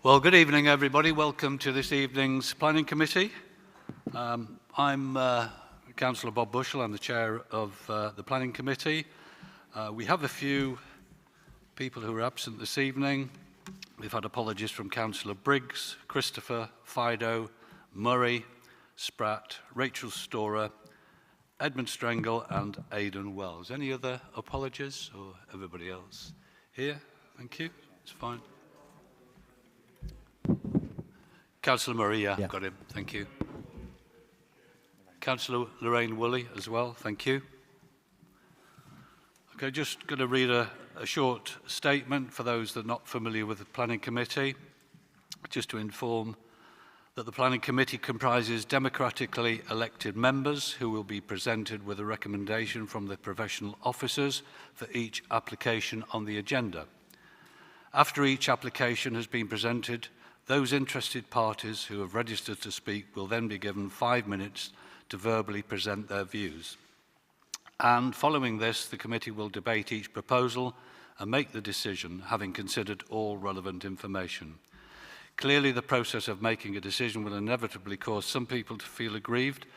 Well, good evening, everybody. Welcome to this evening's Planning Committee. I'm Councillor Bob Bushell. I'm the chair of the Planning Committee. We have a few people who are absent this evening. We've had apologies from Councillor Briggs, Christopher, Fido, Murray, Spratt, Rachel Storer, Edmund Strengle and Aidan Wells. Any other apologies or everybody else here? Thank you. It's fine. Councillor Murray, yeah, got him. Thank you. Councillor Lorraine Woolley as well. Thank you. Okay, just going to read a short statement for those that are not familiar with the Planning Committee, just to inform that the Planning Committee comprises democratically elected members who will be presented with a recommendation from the professional officers for each application on the agenda. After each application has been presented, those interested parties who have registered to speak will then be given 5 minutes to verbally present their views. And following this, the committee will debate each proposal and make the decision, having considered all relevant information. Clearly, the process of making a decision will inevitably cause some people to feel aggrieved,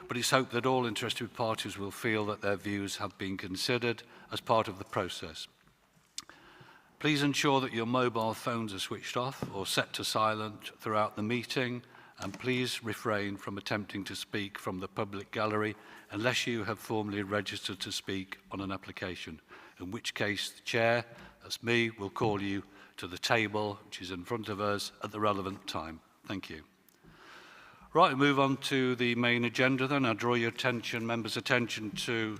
but it's hoped that all interested parties will feel that their views have been considered as part of the process. Please ensure that your mobile phones are switched off or set to silent throughout the meeting, and please refrain from attempting to speak from the public gallery unless you have formally registered to speak on an application, in which case the chair, that's me, will call you to the table, which is in front of us, at the relevant time. Thank you. Right, we'll move on to the main agenda then. I draw your attention, members' attention to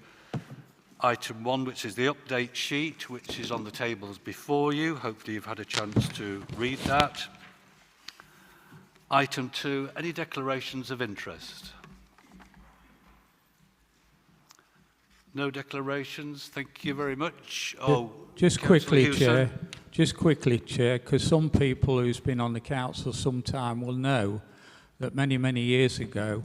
Item 1, which is the update sheet, which is on the tables before you. Hopefully you've had a chance to read that. Item 2, any declarations of interest? No declarations. Thank you very much. Just quickly, Chair. Just quickly, Chair, because some people who's been on the council some time will know that many, many years ago,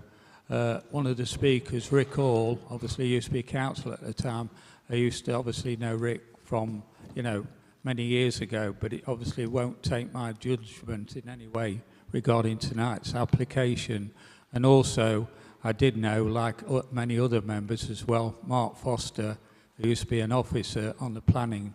one of the speakers, Rick Hall, obviously used to be councillor at the time. I used to obviously know Rick from, many years ago, but it obviously won't take my judgment in any way regarding tonight's application. And also, I did know, like many other members as well, Mark Foster, who used to be an officer on the planning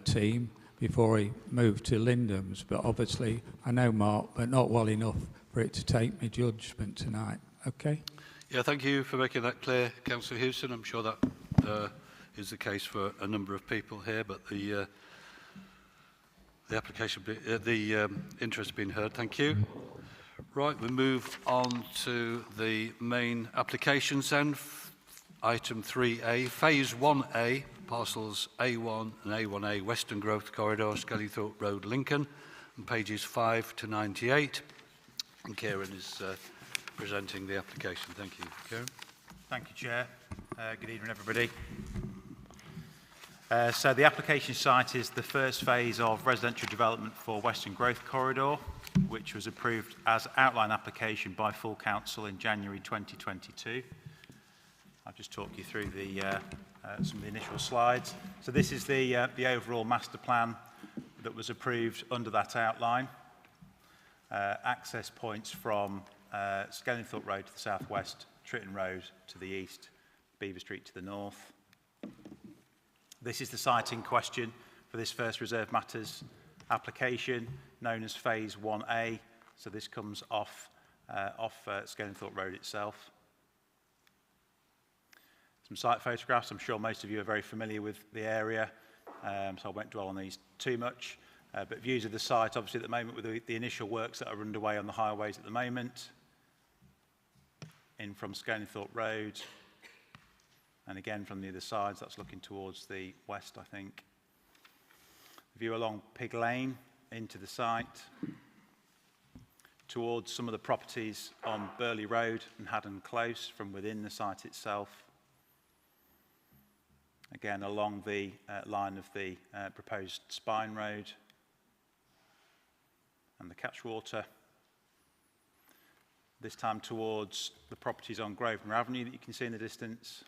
team before he moved to Lindham's. But obviously, I know Mark, but not well enough for it to take my judgment tonight. Okay? Yeah, thank you for making that clear, Councillor Hewson. I'm sure that is the case for a number of people here, but the application, the interest has been heard. Thank you. Right, we move on to the main applications then. Item 3A, Phase 1A, parcels A1 and A1A, Western Growth Corridor, Skellythorpe Road, Lincoln, and pages 5 to 98. And Kieran is presenting the application. Thank you, Kieran. Thank you, Chair. Good evening, everybody. So the application site is the first phase of residential development for Western Growth Corridor, which was approved as outline application by full council in January 2022. I'll just talk you through some of the initial slides. So this is the overall master plan that was approved under that outline. Access points from Skellythorpe Road to the southwest, Tritton Road to the east, Beaver Street to the north. This is the site in question for this first reserve matters application, known as Phase 1A. So this comes off Skellythorpe Road itself. Some site photographs. I'm sure most of you are very familiar with the area, so I won't dwell on these too much. But views of the site, obviously at the moment with the initial works that are underway on the highways at the moment. In from Skellythorpe Road, and again from the other sides, that's looking towards the west, I think. View along Pig Lane into the site, towards some of the properties on Burley Road and Haddon Close from within the site itself. Again, along the line of the proposed Spine Road and the Catchwater. This time towards the properties on Grosvenor Avenue that you can see in the distance.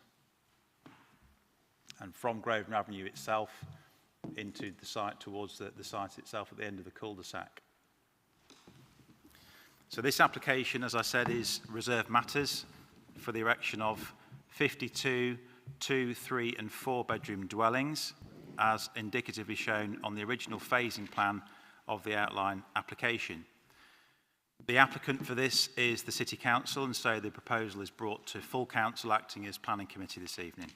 And from Grosvenor Avenue itself into the site towards the site itself at the end of the cul-de-sac. So this application, as I said, is reserved matters for the erection of 52 2, 3 and 4 bedroom dwellings as indicatively shown on the original phasing plan of the outline application. The applicant for this is the City Council, and so the proposal is brought to full council acting as planning committee this evening.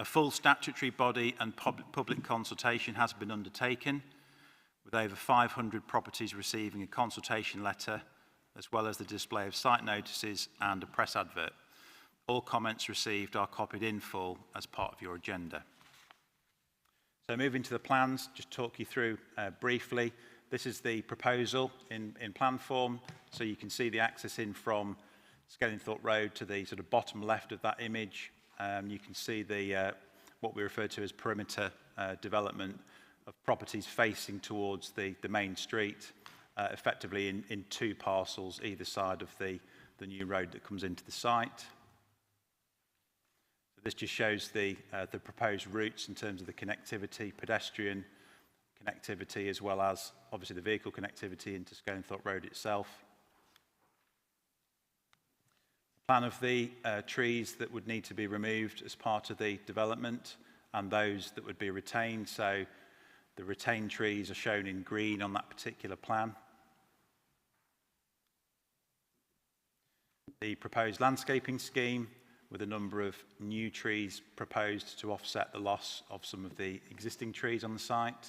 A full statutory body and public consultation has been undertaken, with over 500 properties receiving a consultation letter, as well as the display of site notices and a press advert. All comments received are copied in full as part of your agenda. So moving to the plans, just talk you through briefly. This is the proposal in plan form, so you can see the access in from Skellingthorpe Road to the sort of bottom left of that image. You can see the what we refer to as perimeter development of properties facing towards the main street, effectively in 2 parcels either side of the new road that comes into the site. So this just shows the proposed routes in terms of the connectivity, pedestrian connectivity, as well as obviously the vehicle connectivity into Skellingthorpe Road itself. Plan of the trees that would need to be removed as part of the development and those that would be retained. So the retained trees are shown in green on that particular plan. The proposed landscaping scheme with a number of new trees proposed to offset the loss of some of the existing trees on the site.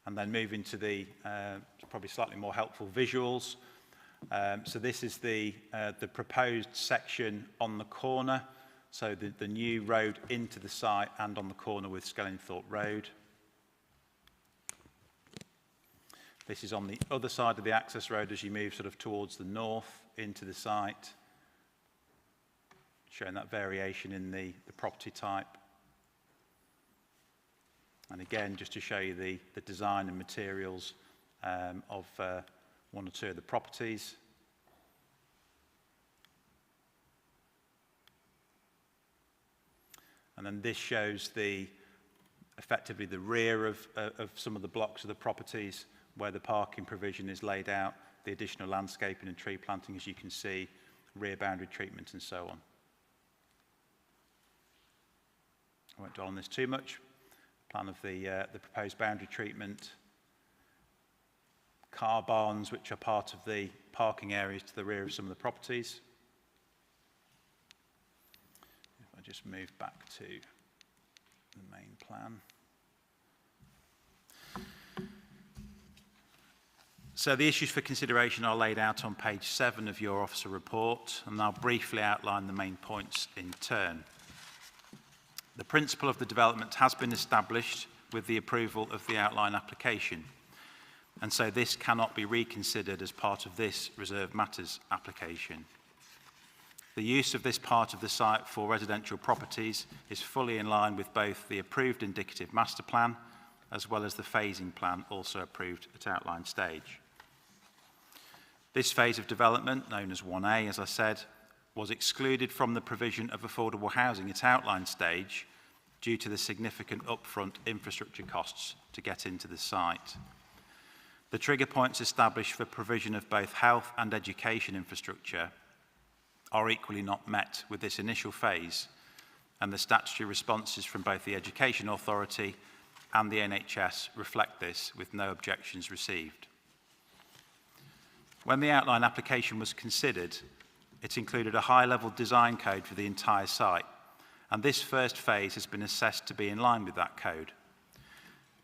And then moving to the probably slightly more helpful visuals. So this is the proposed section on the corner, so the new road into the site and on the corner with Skellingthorpe Road. This is on the other side of the access road as you move sort of towards the north into the site, showing that variation in the property type. And again, just to show you the design and materials of 1 or 2 of the properties. And then this shows effectively the rear of some of the blocks of the properties where the parking provision is laid out, the additional landscaping and tree planting, as you can see, rear boundary treatment and so on. I won't dwell on this too much. Plan of the proposed boundary treatment. Car barns, which are part of the parking areas to the rear of some of the properties. If I just move back to the main plan. So the issues for consideration are laid out on page 7 of your officer report, and I'll briefly outline the main points in turn. The principle of the development has been established with the approval of the outline application, and so this cannot be reconsidered as part of this reserved matters application. The use of this part of the site for residential properties is fully in line with both the approved indicative master plan as well as the phasing plan also approved at outline stage. This phase of development, known as 1A, as I said, was excluded from the provision of affordable housing at outline stage due to the significant upfront infrastructure costs to get into the site. The trigger points established for provision of both health and education infrastructure are equally not met with this initial phase, and the statutory responses from both the Education Authority and the NHS reflect this, with no objections received. When the outline application was considered, it included a high-level design code for the entire site, and this first phase has been assessed to be in line with that code.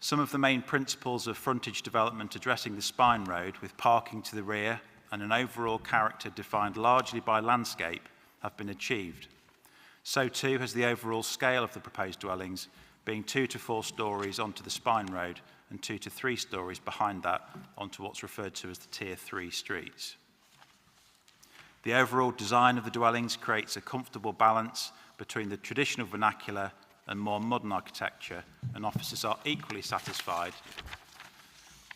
Some of the main principles of frontage development addressing the spine road, with parking to the rear and an overall character defined largely by landscape, have been achieved. So too has the overall scale of the proposed dwellings, being 2 to 4 stories onto the spine road and 2 to 3 stories behind that onto what's referred to as the Tier 3 streets. The overall design of the dwellings creates a comfortable balance between the traditional vernacular and more modern architecture, and officers are equally satisfied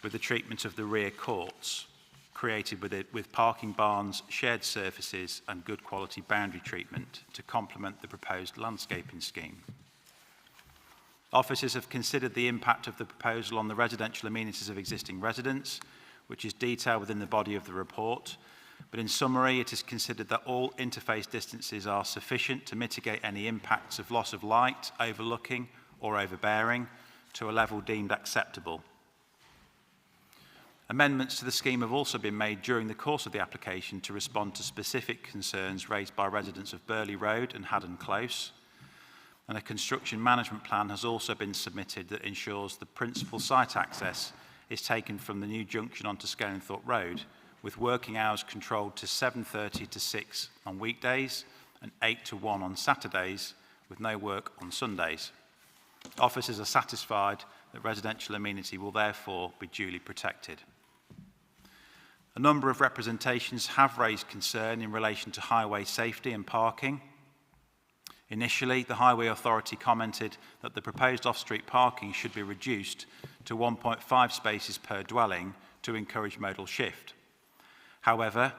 with the treatment of the rear courts, created with parking barns, shared surfaces and good quality boundary treatment to complement the proposed landscaping scheme. Officers have considered the impact of the proposal on the residential amenities of existing residents, which is detailed within the body of the report. But in summary, it is considered that all interface distances are sufficient to mitigate any impacts of loss of light, overlooking or overbearing to a level deemed acceptable. Amendments to the scheme have also been made during the course of the application to respond to specific concerns raised by residents of Burley Road and Haddon Close. And a construction management plan has also been submitted that ensures the principal site access is taken from the new junction onto Scalenthorpe Road, with working hours controlled to 7:30 to 6 on weekdays and 8 to 1 on Saturdays, with no work on Sundays. Officers are satisfied that residential amenity will therefore be duly protected. A number of representations have raised concern in relation to highway safety and parking. Initially, the Highway Authority commented that the proposed off-street parking should be reduced to 1.5 spaces per dwelling to encourage modal shift. However,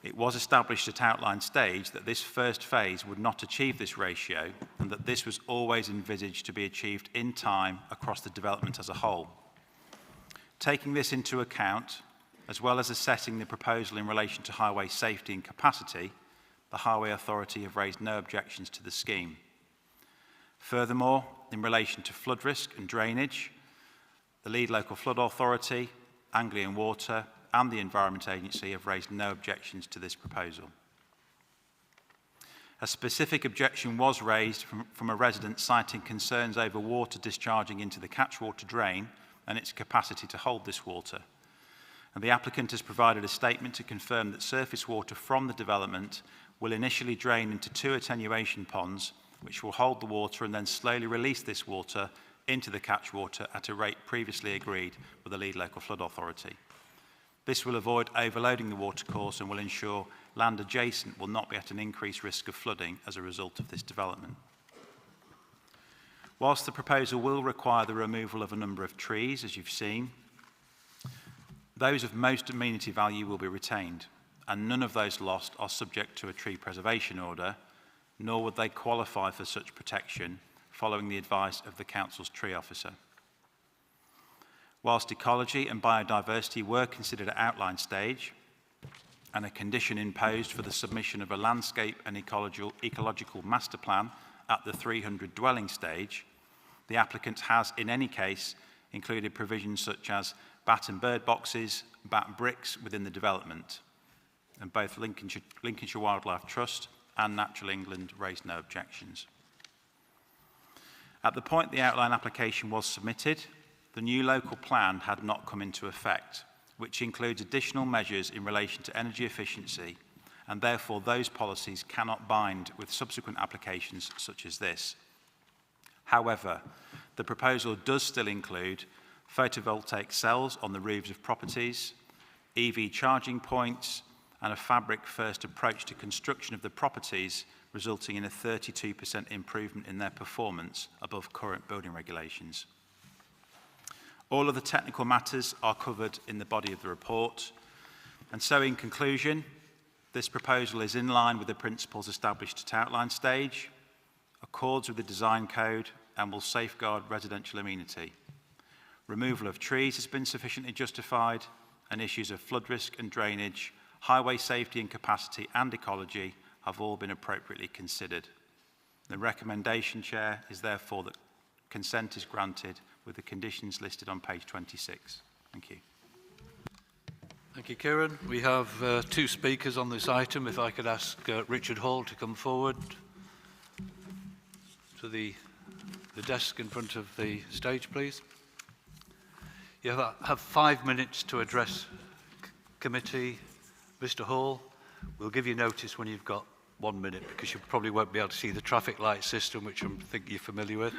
it was established at outline stage that this first phase would not achieve this ratio and that this was always envisaged to be achieved in time across the development as a whole. Taking this into account, as well as assessing the proposal in relation to highway safety and capacity, the Highway Authority have raised no objections to the scheme. Furthermore, in relation to flood risk and drainage, the lead local flood authority, Anglian Water, and the Environment Agency have raised no objections to this proposal. A specific objection was raised from a resident citing concerns over water discharging into the catchwater drain and its capacity to hold this water. And the applicant has provided a statement to confirm that surface water from the development will initially drain into 2 attenuation ponds, which will hold the water and then slowly release this water into the catchwater at a rate previously agreed with the lead local flood authority. This will avoid overloading the watercourse and will ensure land adjacent will not be at an increased risk of flooding as a result of this development. Whilst the proposal will require the removal of a number of trees, as you've seen, those of most amenity value will be retained, and none of those lost are subject to a tree preservation order, nor would they qualify for such protection following the advice of the Council's tree officer. Whilst ecology and biodiversity were considered at outline stage, and a condition imposed for the submission of a landscape and ecological master plan at the 300 dwelling stage, the applicant has, in any case, included provisions such as bat and bird boxes, bat bricks within the development. And both Lincolnshire Wildlife Trust and Natural England raised no objections. At the point the outline application was submitted, the new local plan had not come into effect, which includes additional measures in relation to energy efficiency, and therefore those policies cannot bind with subsequent applications such as this. However, the proposal does still include photovoltaic cells on the roofs of properties, EV charging points, and a fabric-first approach to construction of the properties, resulting in a 32% improvement in their performance above current building regulations. All of the technical matters are covered in the body of the report, and so in conclusion, this proposal is in line with the principles established at outline stage, accords with the design code, and will safeguard residential amenity. Removal of trees has been sufficiently justified, and issues of flood risk and drainage, highway safety and capacity, and ecology have all been appropriately considered. The recommendation, Chair, is therefore that consent is granted with the conditions listed on page 26. Thank you. Thank you, Kieran. We have 2 speakers on this item. If I could ask Richard Hall to come forward to the desk in front of the stage, please. You have 5 minutes to address committee. Mr. Hall, we'll give you notice when you've got 1 minute, because you probably won't be able to see the traffic light system, which I think you're familiar with.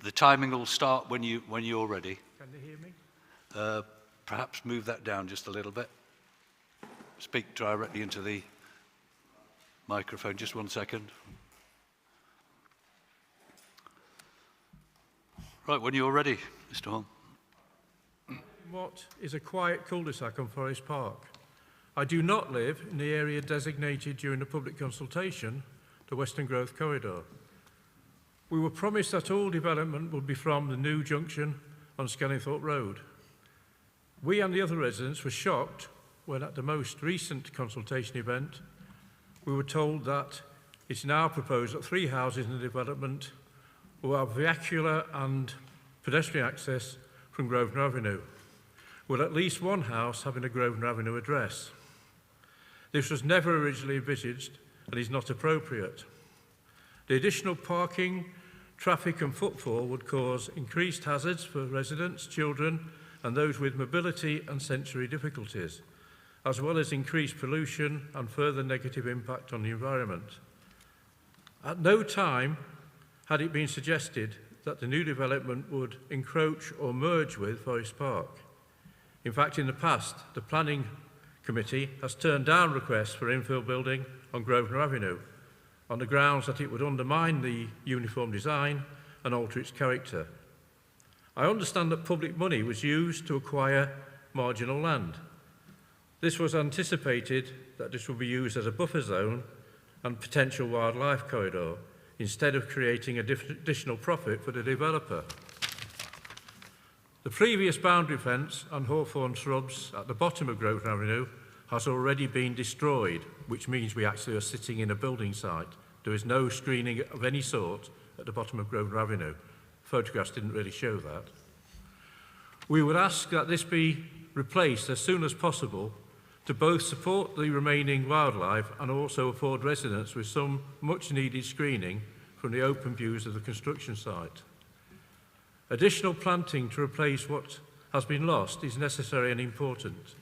The timing will start when you're ready. Can they hear me? Perhaps move that down just a little bit. Speak directly into the microphone. Just 1 second. Right, when you're ready, Mr. Hall. What is a quiet cul-de-sac on Forest Park? I do not live in the area designated during the public consultation, the Western Growth Corridor. We were promised that all development would be from the new junction on Skellingthorpe Road. We and the other residents were shocked when at the most recent consultation event, we were told that it's now proposed that 3 houses in the development will have vehicular and pedestrian access from Grosvenor Avenue, with at least one house having a Grosvenor Avenue address. This was never originally envisaged and is not appropriate. The additional parking, traffic and footfall would cause increased hazards for residents, children and those with mobility and sensory difficulties, as well as increased pollution and further negative impact on the environment. At no time had it been suggested that the new development would encroach or merge with Forest Park. In fact, in the past, the Planning Committee has turned down requests for infill building on Grosvenor Avenue on the grounds that it would undermine the uniform design and alter its character. I understand that public money was used to acquire marginal land. This was anticipated that this would be used as a buffer zone and potential wildlife corridor, instead of creating additional profit for the developer. The previous boundary fence and hawthorn shrubs at the bottom of Grosvenor Avenue has already been destroyed, which means we actually are sitting in a building site. There is no screening of any sort at the bottom of Grosvenor Avenue. Photographs didn't really show that. We would ask that this be replaced as soon as possible to both support the remaining wildlife and also afford residents with some much needed screening from the open views of the construction site. Additional planting to replace what has been lost is necessary and important.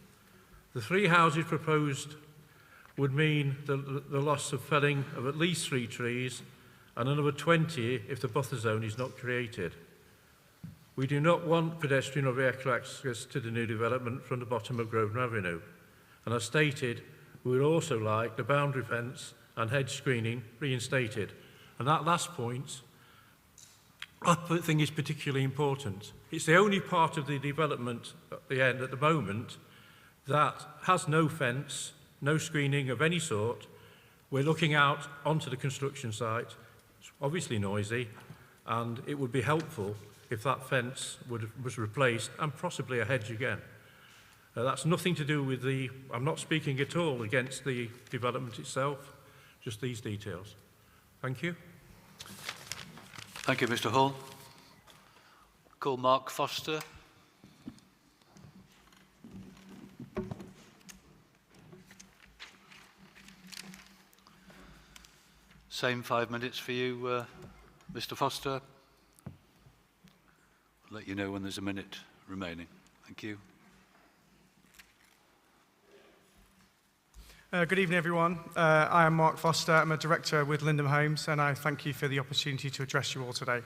The 3 houses proposed would mean the loss of felling of at least 3 trees and another 20 if the buffer zone is not created. We do not want pedestrian or vehicle access to the new development from the bottom of Grosvenor Avenue. And as stated, we would also like the boundary fence and hedge screening reinstated. And that last point, I think, is particularly important. It's the only part of the development at the end at the moment that has no fence, no screening of any sort. We're looking out onto the construction site. It's obviously noisy, and it would be helpful if that fence was replaced and possibly a hedge again. That's nothing to do with I'm not speaking at all against the development itself, just these details. Thank you. Thank you, Mr. Hall. Call Mark Foster. Same 5 minutes for you, Mr. Foster. I'll let you know when there's a minute remaining. Thank you. Good evening, everyone. I am Mark Foster. I'm a director with Lindham Homes, and I thank you for the opportunity to address you all today.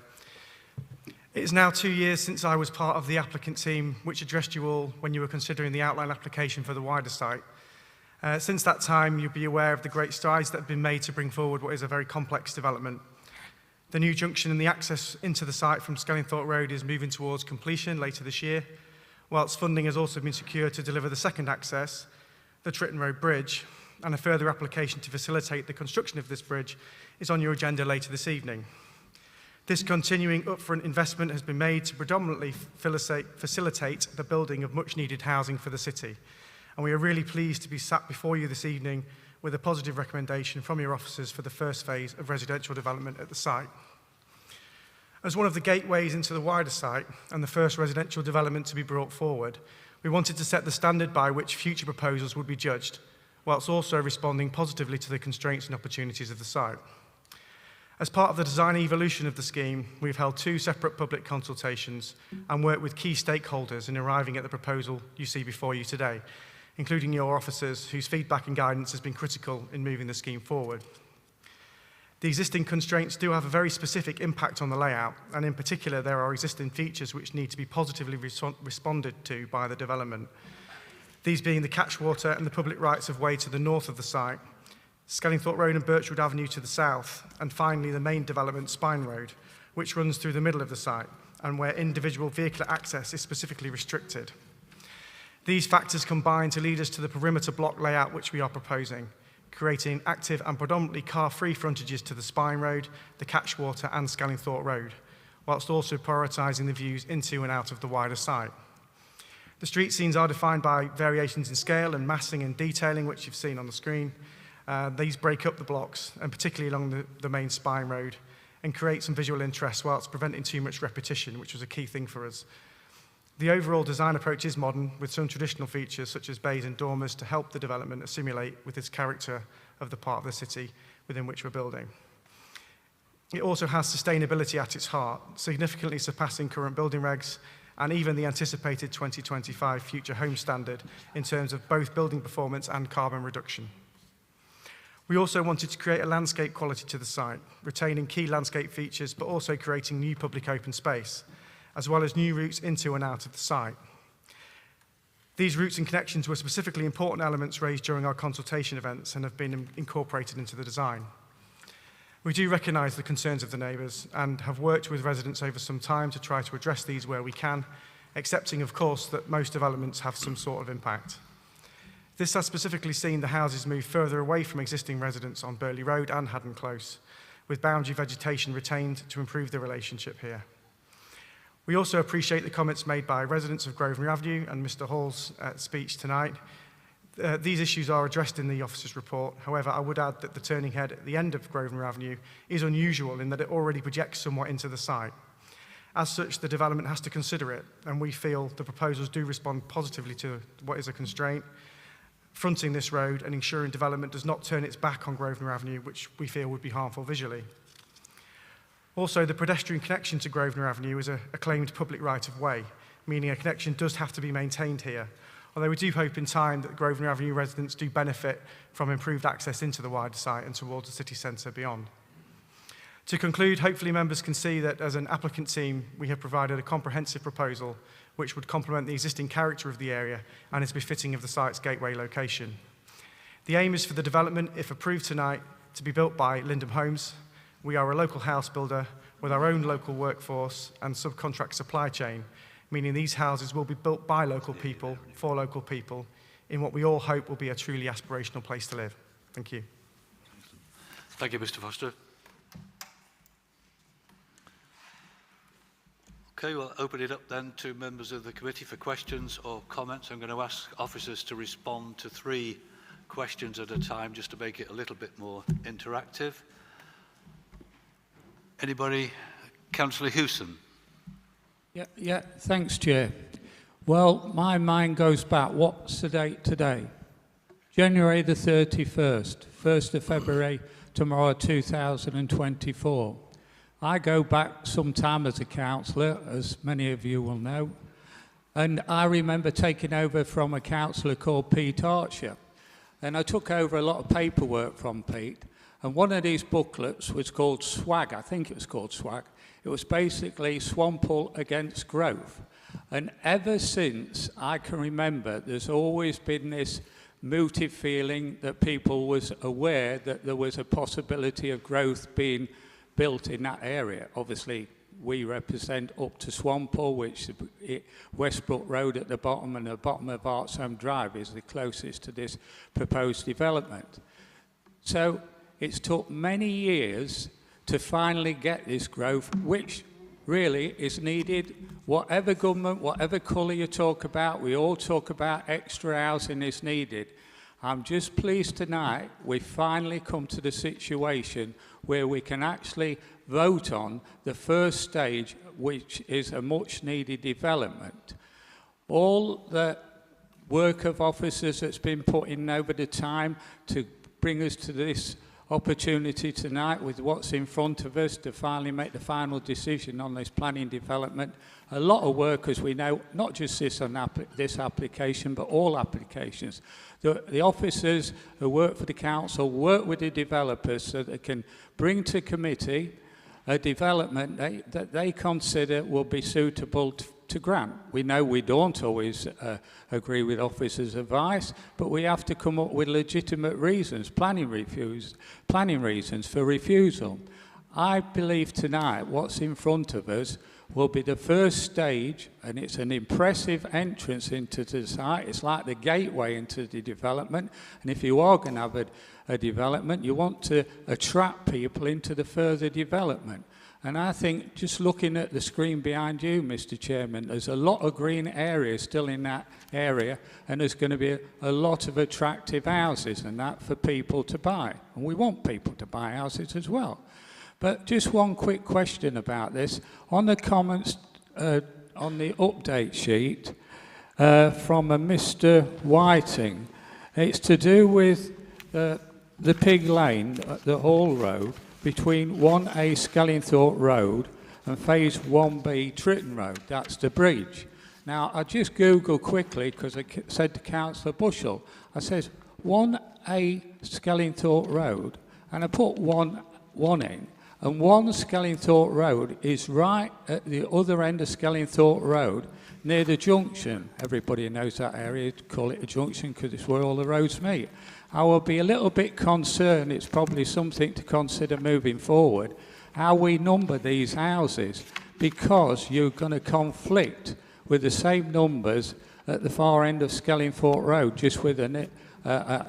It is now 2 years since I was part of the applicant team which addressed you all when you were considering the outline application for the wider site. Since that time, you'll be aware of the great strides that have been made to bring forward what is a very complex development. The new junction and the access into the site from Skellingthorpe Road is moving towards completion later this year, whilst funding has also been secured to deliver the second access, the Tritton Road Bridge, and a further application to facilitate the construction of this bridge is on your agenda later this evening. This continuing upfront investment has been made to predominantly facilitate the building of much-needed housing for the city, and we are really pleased to be sat before you this evening with a positive recommendation from your officers for the first phase of residential development at the site. As one of the gateways into the wider site and the first residential development to be brought forward, we wanted to set the standard by which future proposals would be judged, whilst also responding positively to the constraints and opportunities of the site. As part of the design evolution of the scheme, we've held 2 separate public consultations and worked with key stakeholders in arriving at the proposal you see before you today, including your officers, whose feedback and guidance has been critical in moving the scheme forward. The existing constraints do have a very specific impact on the layout, and in particular, there are existing features which need to be positively responded to by the development. These being the catchwater and the public rights of way to the north of the site, Skellingthorpe Road and Birchwood Avenue to the south, and finally the main development, Spine Road, which runs through the middle of the site and where individual vehicular access is specifically restricted. These factors combine to lead us to the perimeter block layout which we are proposing, creating active and predominantly car-free frontages to the Spine Road, the Catchwater and Skellingthorpe Road, whilst also prioritising the views into and out of the wider site. The street scenes are defined by variations in scale and massing and detailing, which you've seen on the screen. These break up the blocks, and particularly along the main Spine Road, and create some visual interest whilst preventing too much repetition, which was a key thing for us. The overall design approach is modern, with some traditional features such as bays and dormers to help the development assimilate with its character of the part of the city within which we're building. It also has sustainability at its heart, significantly surpassing current building regs and even the anticipated 2025 Future Home Standard in terms of both building performance and carbon reduction. We also wanted to create a landscape quality to the site, retaining key landscape features but also creating new public open space, as well as new routes into and out of the site. These routes and connections were specifically important elements raised during our consultation events and have been incorporated into the design. We do recognise the concerns of the neighbours and have worked with residents over some time to try to address these where we can, accepting, of course, that most developments have some sort of impact. This has specifically seen the houses move further away from existing residents on Burley Road and Haddon Close, with boundary vegetation retained to improve the relationship here. We also appreciate the comments made by residents of Grosvenor Avenue and Mr Hall's speech tonight. These issues are addressed in the officer's report. However, I would add that the turning head at the end of Grosvenor Avenue is unusual in that it already projects somewhat into the site. As such, the development has to consider it, and we feel the proposals do respond positively to what is a constraint, fronting this road and ensuring development does not turn its back on Grosvenor Avenue, which we feel would be harmful visually. Also, the pedestrian connection to Grosvenor Avenue is a claimed public right-of-way, meaning a connection does have to be maintained here, although we do hope in time that Grosvenor Avenue residents do benefit from improved access into the wider site and towards the city centre beyond. To conclude, hopefully members can see that as an applicant team, we have provided a comprehensive proposal which would complement the existing character of the area and is befitting of the site's gateway location. The aim is for the development, if approved tonight, to be built by Lindham Homes. We are a local house builder with our own local workforce and subcontract supply chain, meaning these houses will be built by local people, for local people, in what we all hope will be a truly aspirational place to live. Thank you. Thank you, Mr Foster. Okay, we'll open it up then to members of the committee for questions or comments. I'm going to ask officers to respond to 3 questions at a time just to make it a little bit more interactive. Anybody? Councillor Hewson. Yeah, thanks, Chair. Well, my mind goes back. What's the date today? January the 31st, 1st of February, tomorrow 2024. I go back some time as a councillor, as many of you will know, and I remember taking over from a councillor called Pete Archer. And I took over a lot of paperwork from Pete, and one of these booklets was called SWAG, I think it was called SWAG. It was basically Swampole against growth. And ever since I can remember, there's always been this mooted feeling that people was aware that there was a possibility of growth being built in that area. Obviously, we represent up to Swampole, which Westbrook Road at the bottom and the bottom of Artsholme Drive is the closest to this proposed development. So it's took many years to finally get this growth, which really is needed. Whatever government, whatever colour you talk about, we all talk about extra housing is needed. I'm just pleased tonight we've finally come to the situation where we can actually vote on the first stage, which is a much needed development. All the work of officers that's been put in over the time to bring us to this opportunity tonight with what's in front of us to finally make the final decision on this planning development. A lot of work, as we know, not just this application, but all applications. The officers who work for the council work with the developers so they can bring to committee a development that they consider will be suitable to grant. We know we don't always agree with officers' advice, but we have to come up with legitimate reasons, planning reasons for refusal. I believe tonight what's in front of us will be the first stage, and it's an impressive entrance into the site. It's like the gateway into the development, and if you are going to have a development, you want to attract people into the further development. And I think, just looking at the screen behind you, Mr. Chairman, there's a lot of green areas still in that area, and there's going to be a lot of attractive houses and that for people to buy. And we want people to buy houses as well. But just one quick question about this. On the comments on the update sheet from a Mr. Whiting, it's to do with the Pig Lane, the Hall Road, between 1A Skellingthorpe Road and Phase 1B Tritton Road. That's the bridge. Now, I just Googled quickly, because I said to Councillor Bushell, I said 1A Skellingthorpe Road, and I put one in, and 1 Skellingthorpe Road is right at the other end of Skellingthorpe Road, near the junction. Everybody knows that area, call it a junction because it's where all the roads meet. I will be a little bit concerned, it's probably something to consider moving forward, how we number these houses, because you're going to conflict with the same numbers at the far end of Skellingthorpe Road, just with an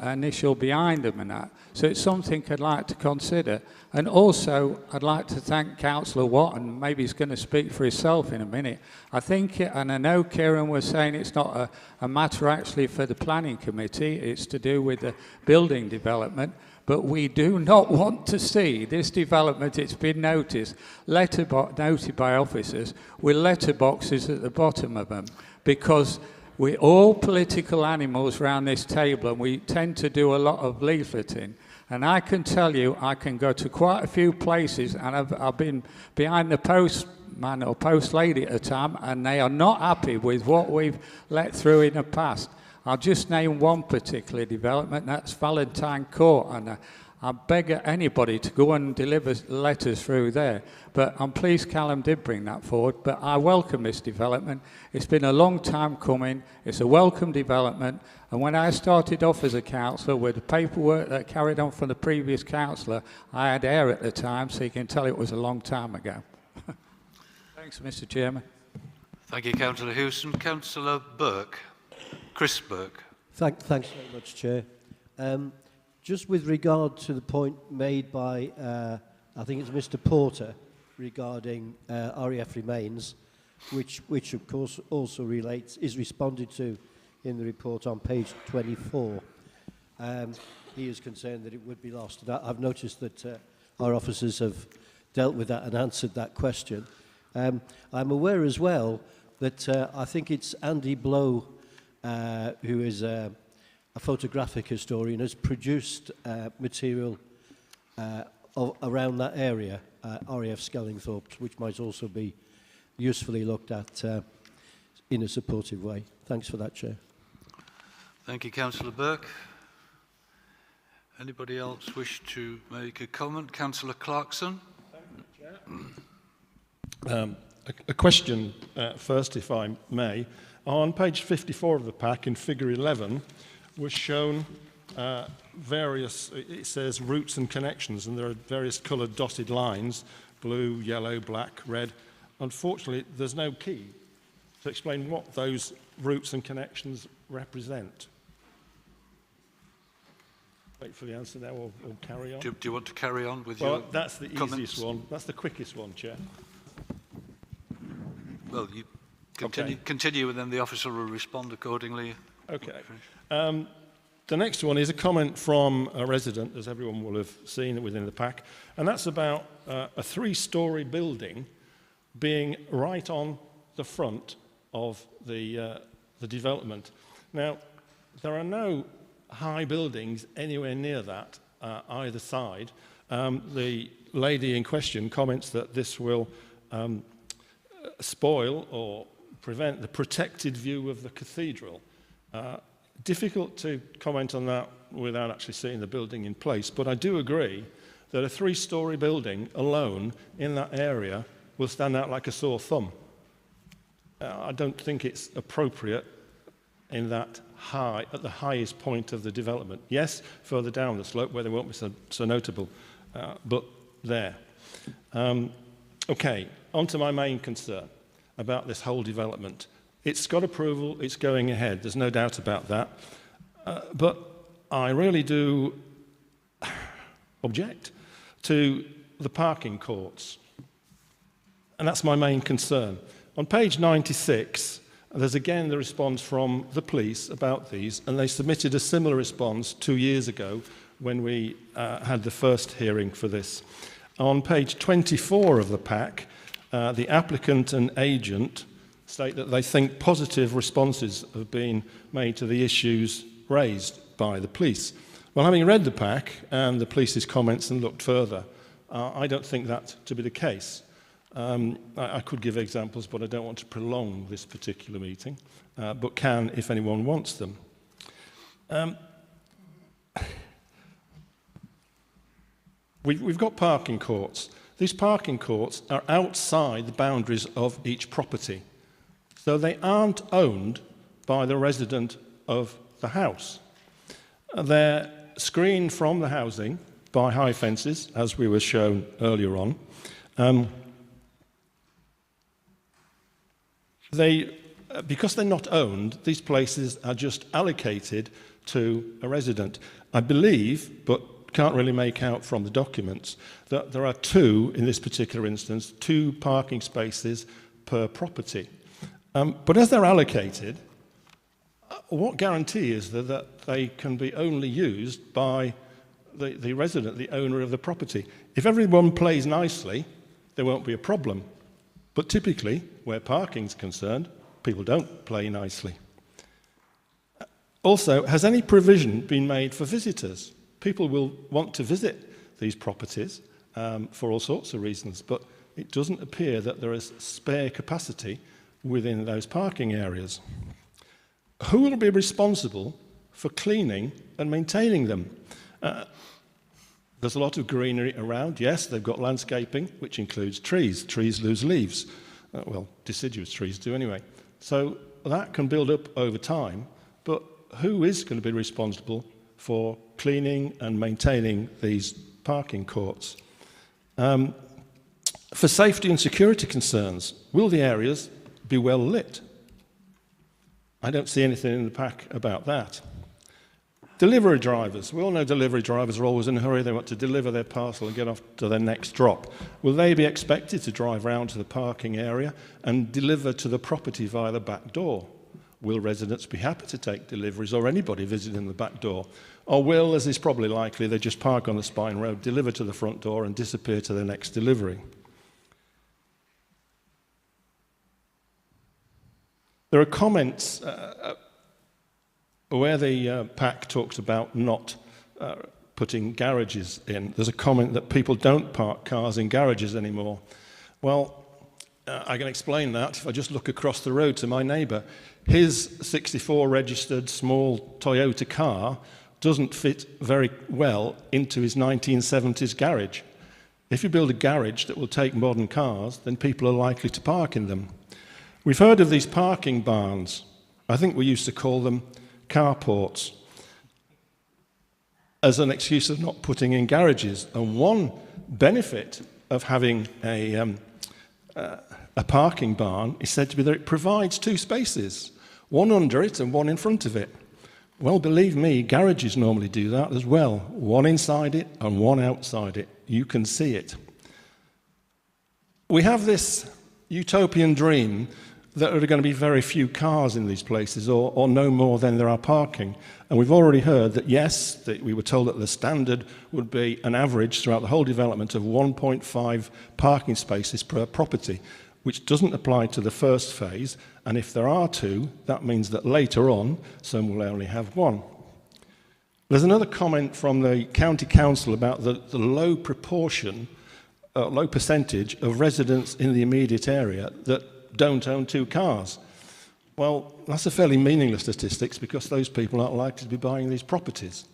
initial behind them and that. So it's something I'd like to consider. And also, I'd like to thank Councillor Watt, and maybe he's going to speak for himself in a minute. I think, and I know Kieran was saying it's not a matter actually for the planning committee, it's to do with the building development, but we do not want to see this development, it's been noticed, noted by officers, with letterboxes at the bottom of them, because we're all political animals around this table, and we tend to do a lot of leafleting. And I can tell you, I can go to quite a few places, and I've been behind the postman or post lady at a time, and they are not happy with what we've let through in the past. I'll just name one particular development, that's Valentine Court, and I beg anybody to go and deliver letters through there. But I'm pleased Callum did bring that forward, but I welcome this development. It's been a long time coming, it's a welcome development, and when I started off as a councillor with the paperwork that carried on from the previous councillor, I had hair at the time, so you can tell it was a long time ago. Thanks, Mr. Chairman. Thank you, Councillor Hewson. Councillor Burke. Chris Burke. Thanks very much, Chair. Just with regard to the point made by, I think it's Mr. Porter, regarding RAF remains, which of course also is responded to in the report on page 24. He is concerned that it would be lost. And I've noticed that our officers have dealt with that and answered that question. I'm aware as well that I think it's Andy Blow, who is a photographic historian, has produced material around that area, RAF Skellingthorpe, which might also be usefully looked at in a supportive way. Thanks for that, Chair. Thank you, Councillor Burke. Anybody else wish to make a comment? Councillor Clarkson. Thank you, Chair. A question first, if I may. On page 54 of the pack, in figure 11, was shown various, it says routes and connections, and there are various coloured dotted lines, blue, yellow, black, red. Unfortunately, there's no key to explain what those routes and connections represent. Wait for the answer now, or carry on? Do you want to carry on with your that's the comments? easiest one. That's the quickest one, Chair. Well, you continue, and then the officer will respond accordingly. Okay. The next one is a comment from a resident, as everyone will have seen within the pack, and that's about a 3-storey building being right on the front of the development. Now, there are no high buildings anywhere near that either side. The lady in question comments that this will spoil or prevent the protected view of the cathedral. Difficult to comment on that without actually seeing the building in place, but I do agree that a 3-storey building alone in that area will stand out like a sore thumb. I don't think it's appropriate in that high, at the highest point of the development. Yes, further down the slope where they won't be so notable, but there. Okay, on to my main concern about this whole development. It's got approval, it's going ahead, there's no doubt about that. But I really do object to the parking courts. And that's my main concern. On page 96, there's again the response from the police about these, and they submitted a similar response 2 years ago when we had the first hearing for this. On page 24 of the pack, the applicant and agent state that they think positive responses have been made to the issues raised by the police. Well, having read the pack and the police's comments and looked further, I don't think that to be the case. I could give examples, but I don't want to prolong this particular meeting, but can if anyone wants them. We've got parking courts. These parking courts are outside the boundaries of each property, so they aren't owned by the resident of the house. They're screened from the housing by high fences, as we were shown earlier on. Because they're not owned, these places are just allocated to a resident. I believe, but can't really make out from the documents, that there are two, in this particular instance, 2 parking spaces per property. But as they're allocated, what guarantee is there that they can be only used by the resident, the owner of the property? If everyone plays nicely, there won't be a problem. But typically, where parking's concerned, people don't play nicely. Also, has any provision been made for visitors? People will want to visit these properties for all sorts of reasons, but it doesn't appear that there is spare capacity within those parking areas. Who will be responsible for cleaning and maintaining them? There's a lot of greenery around. Yes, they've got landscaping, which includes trees. Trees lose leaves. Well, deciduous trees do anyway. So that can build up over time, but who is going to be responsible for cleaning and maintaining these parking courts? For safety and security concerns, will the areas be well lit? I don't see anything in the pack about that. Delivery drivers. We all know delivery drivers are always in a hurry. They want to deliver their parcel and get off to their next drop. Will they be expected to drive round to the parking area and deliver to the property via the back door? Will residents be happy to take deliveries, or anybody visiting the back door? Or will, as is probably likely, they just park on the spine road, deliver to the front door and disappear to their next delivery? There are comments where the pack talks about not putting garages in. There's a comment that people don't park cars in garages anymore. Well, I can explain that if I just look across the road to my neighbour. His 64 registered small Toyota car doesn't fit very well into his 1970s garage. If you build a garage that will take modern cars, then people are likely to park in them. We've heard of these parking barns. I think we used to call them carports, as an excuse of not putting in garages. And one benefit of having a parking barn is said to be that it provides 2 spaces, one under it and one in front of it. Well, believe me, garages normally do that as well, one inside it and one outside it. You can see it. We have this utopian dream that there are going to be very few cars in these places, or no more than there are parking. And we've already heard that, yes, that we were told that the standard would be an average throughout the whole development of 1.5 parking spaces per property, which doesn't apply to the first phase. And if there are 2, that means that later on, some will only have 1. There's another comment from the County Council about the low proportion, low percentage of residents in the immediate area that don't own 2 cars. Well, that's a fairly meaningless statistics because those people aren't likely to be buying these properties.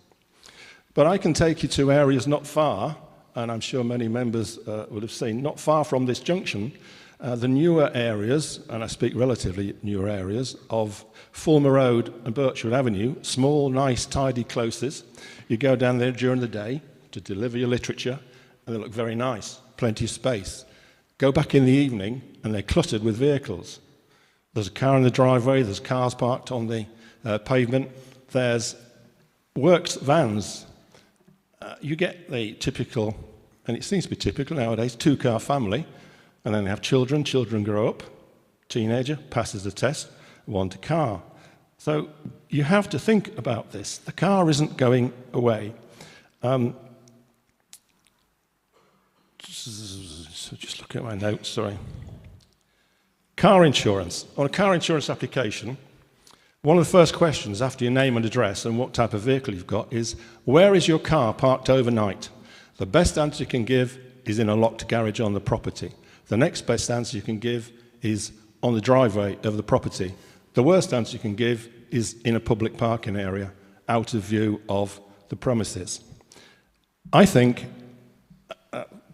But I can take you to areas not far, and I'm sure many members would have seen, not far from this junction, the newer areas, and I speak relatively newer areas, of Fulmer Road and Birchwood Avenue, small, nice, tidy closes. You go down there during the day to deliver your literature, and they look very nice. plenty of space. Go back in the evening and they're cluttered with vehicles. There's a car in the driveway, there's cars parked on the pavement, there's works vans. You get the typical, and it seems to be typical nowadays, two-car family, and then they have children grow up, teenager passes the test, want a car. So you have to think about this. The car isn't going away. So just looking at my notes, sorry. Car insurance. On a car insurance application, one of the first questions after your name and address and what type of vehicle you've got is, where is your car parked overnight? The best answer you can give is in a locked garage on the property. The next best answer you can give is on the driveway of the property. The worst answer you can give is in a public parking area, out of view of the premises. I think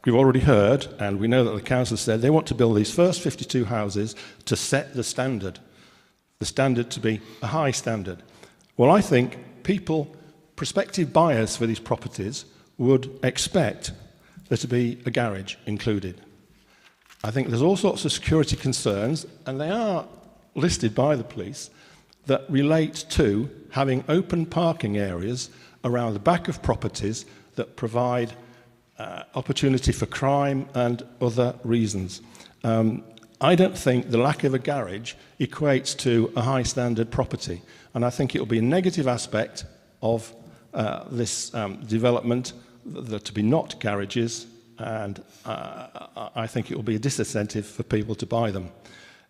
we've already heard, and we know that the council said they want to build these first 52 houses to set the standard to be a high standard. Well, I think people, prospective buyers for these properties, would expect there to be a garage included. I think there's all sorts of security concerns, and they are listed by the police, that relate to having open parking areas around the back of properties that provide opportunity for crime and other reasons. I don't think the lack of a garage equates to a high standard property, and I think it will be a negative aspect of this development to be not garages, and I think it will be a disincentive for people to buy them.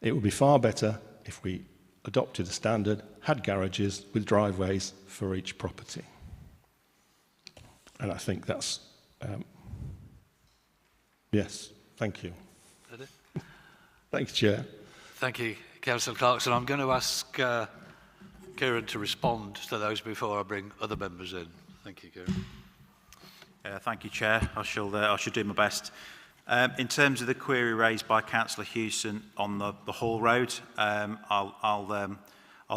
It would be far better if we adopted a standard, had garages with driveways for each property. And I think that's, yes, thank you. Thanks, Chair. Thank you, Councillor Clarkson. I'm going to ask Kieran to respond to those before I bring other members in. Thank you, Kieran. Thank you, Chair. I shall do my best. In terms of the query raised by Councillor Hewson on the Hall Road, I'll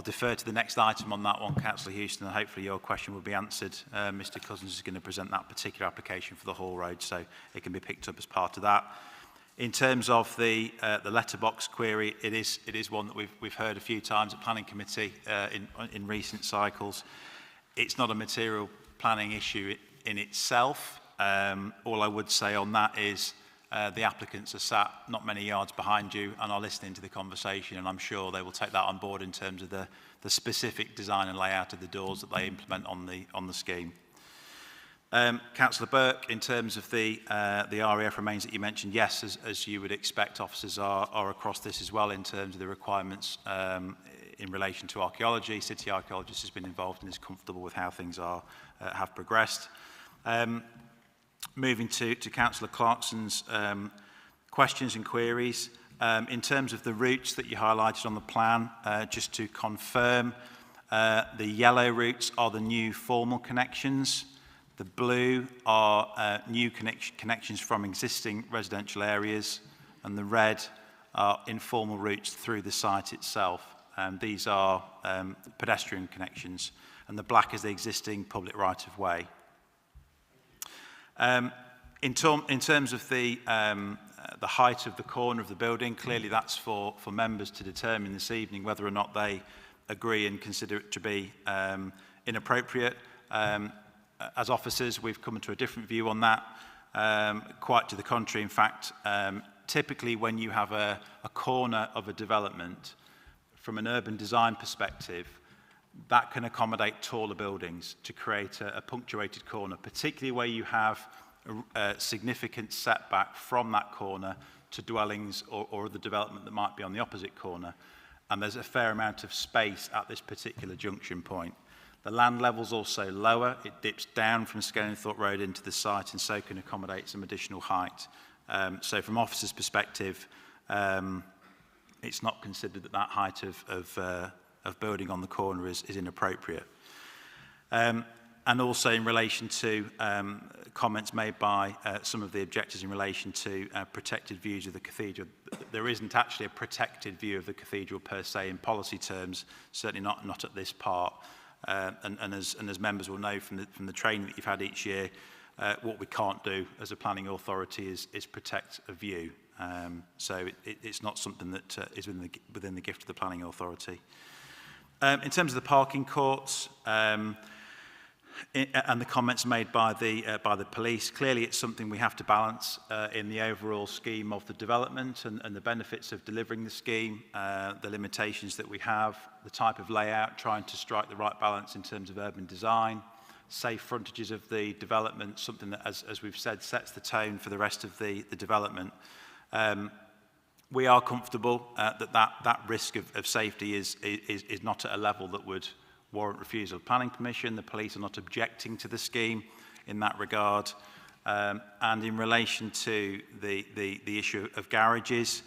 defer to the next item on that one, Councillor Hewson, and hopefully your question will be answered. Mr Cousins is going to present that particular application for the Hall Road, so it can be picked up as part of that. In terms of the letterbox query, it is one that we've heard a few times at Planning Committee in recent cycles. It's not a material planning issue in itself. All I would say on that is the applicants are sat not many yards behind you and are listening to the conversation, and I'm sure they will take that on board in terms of the specific design and layout of the doors that they implement on the scheme. Councillor Burke, in terms of the RAF remains that you mentioned, yes, as you would expect, officers are across this as well in terms of the requirements in relation to archaeology. City archaeologist has been involved and is comfortable with how things have progressed. Moving to Councillor Clarkson's questions and queries. In terms of the routes that you highlighted on the plan, just to confirm, the yellow routes are the new formal connections. The blue are new connections from existing residential areas, and the red are informal routes through the site itself. These are pedestrian connections, and the black is the existing public right-of-way. In terms of the height of the corner of the building, clearly that's for members to determine this evening whether or not they agree and consider it to be inappropriate. As officers, we've come to a different view on that. Quite to the contrary, in fact, typically when you have a corner of a development, from an urban design perspective, that can accommodate taller buildings to create a punctuated corner, particularly where you have a significant setback from that corner to dwellings or the development that might be on the opposite corner. And there's a fair amount of space at this particular junction point. The land level's also lower. It dips down from Scalenthorpe Road into the site and so can accommodate some additional height. So from officers' perspective, it's not considered that height of building on the corner is inappropriate. And also in relation to comments made by some of the objectors in relation to protected views of the cathedral, there isn't actually a protected view of the cathedral per se in policy terms, certainly not at this part. And as members will know from the training that you've had each year, What we can't do as a planning authority is protect a view. So it's not something that is within the gift of the planning authority. In terms of the parking courts and the comments made by the police, clearly it's something we have to balance in the overall scheme of the development and the benefits of delivering the scheme, the limitations that we have, the type of layout, trying to strike the right balance in terms of urban design, safe frontages of the development, something that, as we've said, sets the tone for the rest of the development. We are comfortable that risk of safety is not at a level that would warrant refusal of planning permission. The police are not objecting to the scheme in that regard. And in relation to the issue of garages,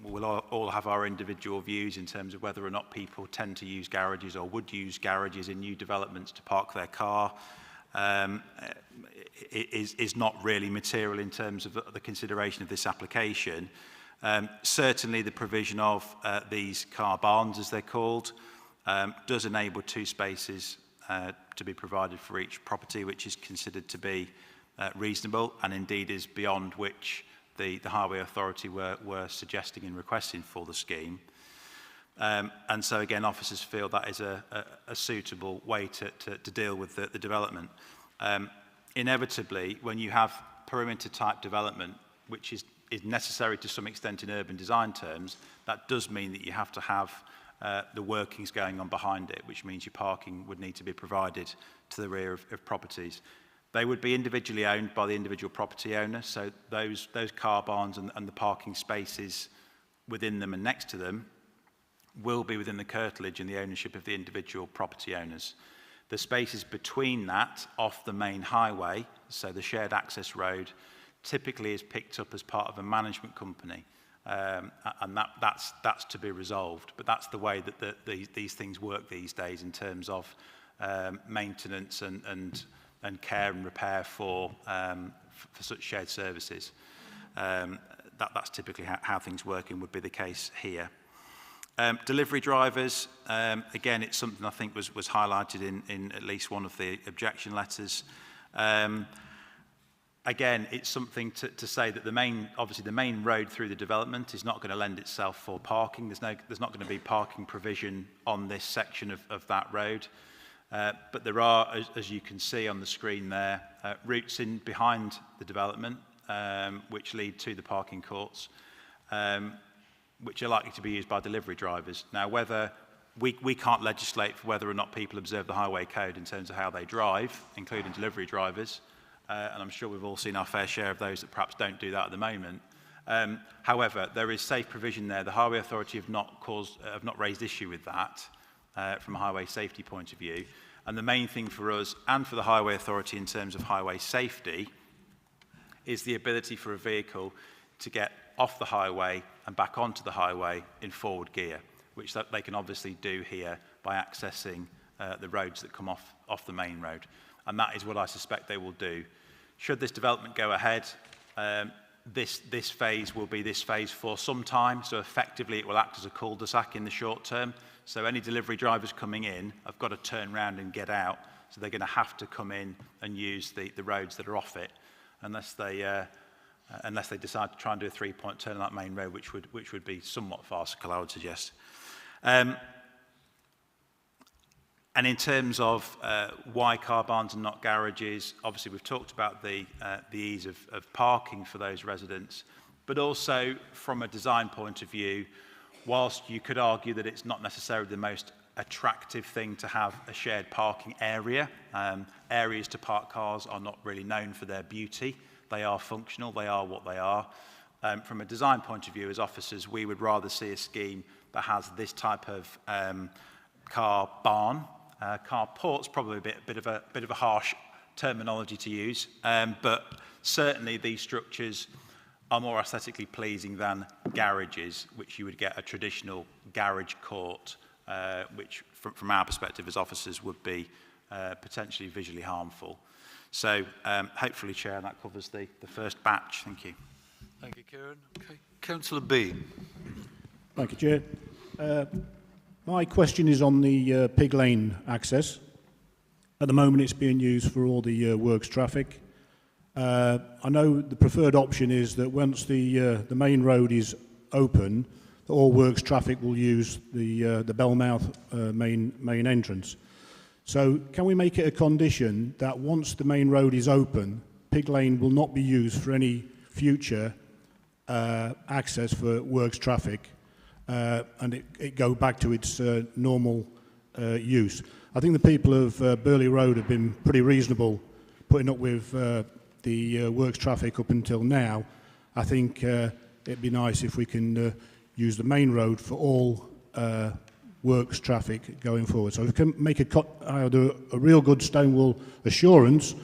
we'll all have our individual views in terms of whether or not people tend to use garages or would use garages in new developments to park their car. Is not really material in terms of the consideration of this application. Certainly the provision of these car barns, as they're called, does enable 2 spaces to be provided for each property, which is considered to be reasonable, and indeed is beyond which the Highway Authority were suggesting and requesting for the scheme. And so again, officers feel that is a suitable way to deal with the development. Inevitably, when you have perimeter type development, which is necessary to some extent in urban design terms, that does mean that you have to have the workings going on behind it, which means your parking would need to be provided to the rear of properties. They would be individually owned by the individual property owner, so those car barns and the parking spaces within them and next to them will be within the curtilage and the ownership of the individual property owners. The spaces between that off the main highway, so the shared access road, typically is picked up as part of a management company, and that's to be resolved. But that's the way that these things work these days in terms of maintenance and care and repair for such shared services. That's typically how things work and would be the case here. Delivery drivers, again, it's something I think was highlighted in at least one of the objection letters. Again, it's something to say that obviously the main road through the development is not going to lend itself for parking. There's not going to be parking provision on this section of that road. But there are, as you can see on the screen there, routes in behind the development which lead to the parking courts, which are likely to be used by delivery drivers. Now, whether we can't legislate for whether or not people observe the highway code in terms of how they drive, including delivery drivers, and I'm sure we've all seen our fair share of those that perhaps don't do that at the moment. However, there is safe provision there. The Highway Authority have not raised issue with that from a highway safety point of view. And the main thing for us and for the Highway Authority in terms of highway safety is the ability for a vehicle to get off the highway and back onto the highway in forward gear, which they can obviously do here by accessing the roads that come off the main road. And that is what I suspect they will do. Should this development go ahead, this phase will be this phase for some time, so effectively it will act as a cul-de-sac in the short term. So any delivery drivers coming in have got to turn around and get out, so they're going to have to come in and use the roads that are off it, unless they decide to try and do a 3-point turn on that main road, which would be somewhat farcical, I would suggest. And in terms of why car barns and not garages, obviously we've talked about the ease of parking for those residents, but also from a design point of view, whilst you could argue that it's not necessarily the most attractive thing to have a shared parking area, areas to park cars are not really known for their beauty. They are functional, they are what they are. From a design point of view, as officers, we would rather see a scheme that has this type of car barn. Carport's probably a bit of a harsh terminology to use, but certainly these structures are more aesthetically pleasing than garages, which you would get a traditional garage court, which from our perspective as officers would be potentially visually harmful. So hopefully, Chair, that covers the first batch. Thank you. Thank you, Kieran. Okay. Councillor Bean. Thank you, Chair. My question is on the Pig Lane access. At the moment, it's being used for all the works traffic. I know the preferred option is that once the main road is open, all works traffic will use the Bellmouth main entrance. So can we make it a condition that once the main road is open, Pig Lane will not be used for any future access for works traffic, and it go back to its normal use? I think the people of Burley Road have been pretty reasonable putting up with the works traffic up until now. I think it'd be nice if we can use the main road for all works traffic going forward. So we can make either a real good Stonewall assurance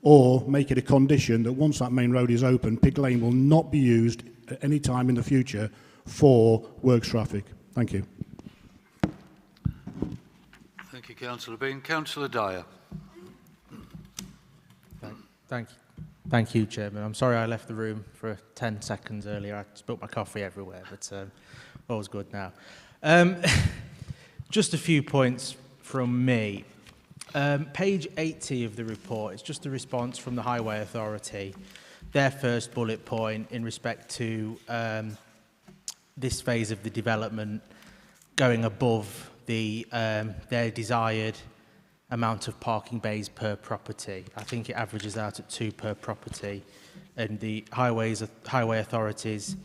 or make it a condition that once that main road is open, Pig Lane will not be used at any time in the future for works traffic. Thank you. Thank you, Councillor Bean. Councillor Dyer. Thank you, Chairman. I'm sorry I left the room for 10 seconds earlier. I spilled my coffee everywhere, but all's good now. Just a few points from me. Page 80 of the report is just a response from the Highway Authority. Their first bullet point in respect to this phase of the development going above the their desired amount of parking bays per property. I think it averages out at 2 per property, and the Highway Authority's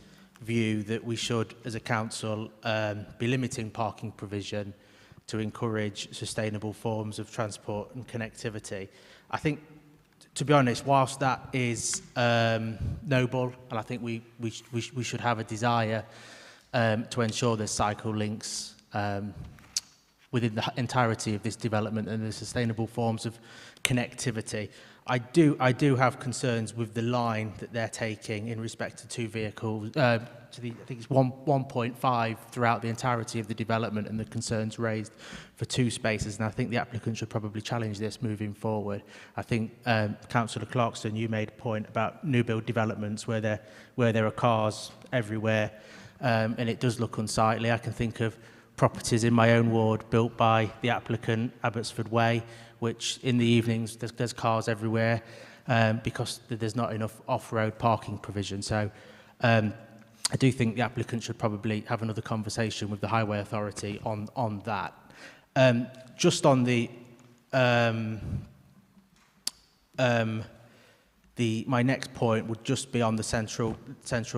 view that we should, as a council, be limiting parking provision to encourage sustainable forms of transport and connectivity. I think, to be honest, whilst that is noble, and I think we should have a desire to ensure there's cycle links within the entirety of this development and the sustainable forms of connectivity. I do have concerns with the line that they're taking in respect to 2 vehicles, I think it's 1.5 throughout the entirety of the development, and the concerns raised for 2 spaces. And I think the applicant should probably challenge this moving forward. I think Councillor Clarkson, you made a point about new build developments where there are cars everywhere, and it does look unsightly. I can think of properties in my own ward built by the applicant, Abbotsford Way, which in the evenings there's cars everywhere because there's not enough off-road parking provision. So I do think the applicant should probably have another conversation with the Highway Authority on that. Just on my next point would just be on the Central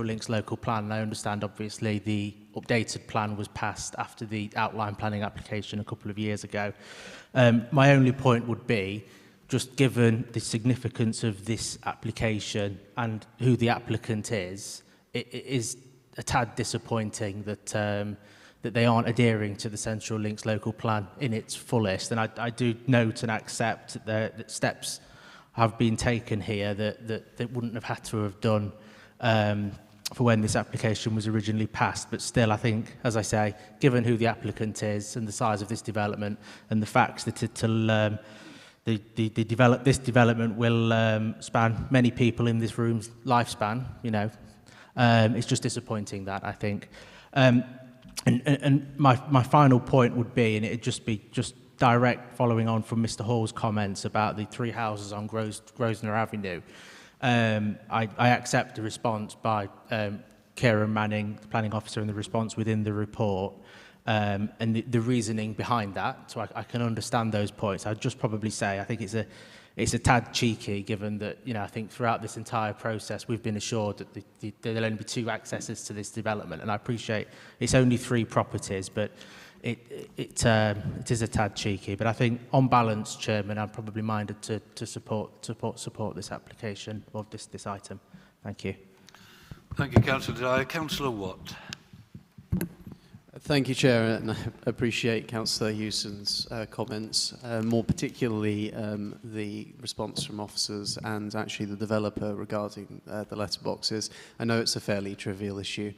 Links local plan. And I understand, obviously, the updated plan was passed after the outline planning application a couple of years ago. My only point would be, just given the significance of this application and who the applicant is, it is a tad disappointing that that they aren't adhering to the Central Links local plan in its fullest. And I do note and accept that steps have been taken here that they wouldn't have had to have done for when this application was originally passed. But still, I think, as I say, given who the applicant is and the size of this development and the facts that this development will span many people in this room's lifespan, you know, it's just disappointing that, I think. And my final point would be, and it'd just be direct following on from Mr. Hall's comments about the 3 houses on Grosvenor Avenue. I accept the response by Kieran Manning, the planning officer, and the response within the report, and the reasoning behind that. So I can understand those points. I'd just probably say I think it's a tad cheeky, given that, you know, I think throughout this entire process we've been assured that there'll only be 2 accesses to this development, and I appreciate it's only 3 properties, but it is a tad cheeky. But I think, on balance, Chairman, I'm probably minded to support this application of this item. Thank you. Thank you, Councillor Dyer. Councillor Watt. Thank you, Chair, and I appreciate Councillor Hewson's comments, more particularly the response from officers and actually the developer regarding the letterboxes. I know it's a fairly trivial issue,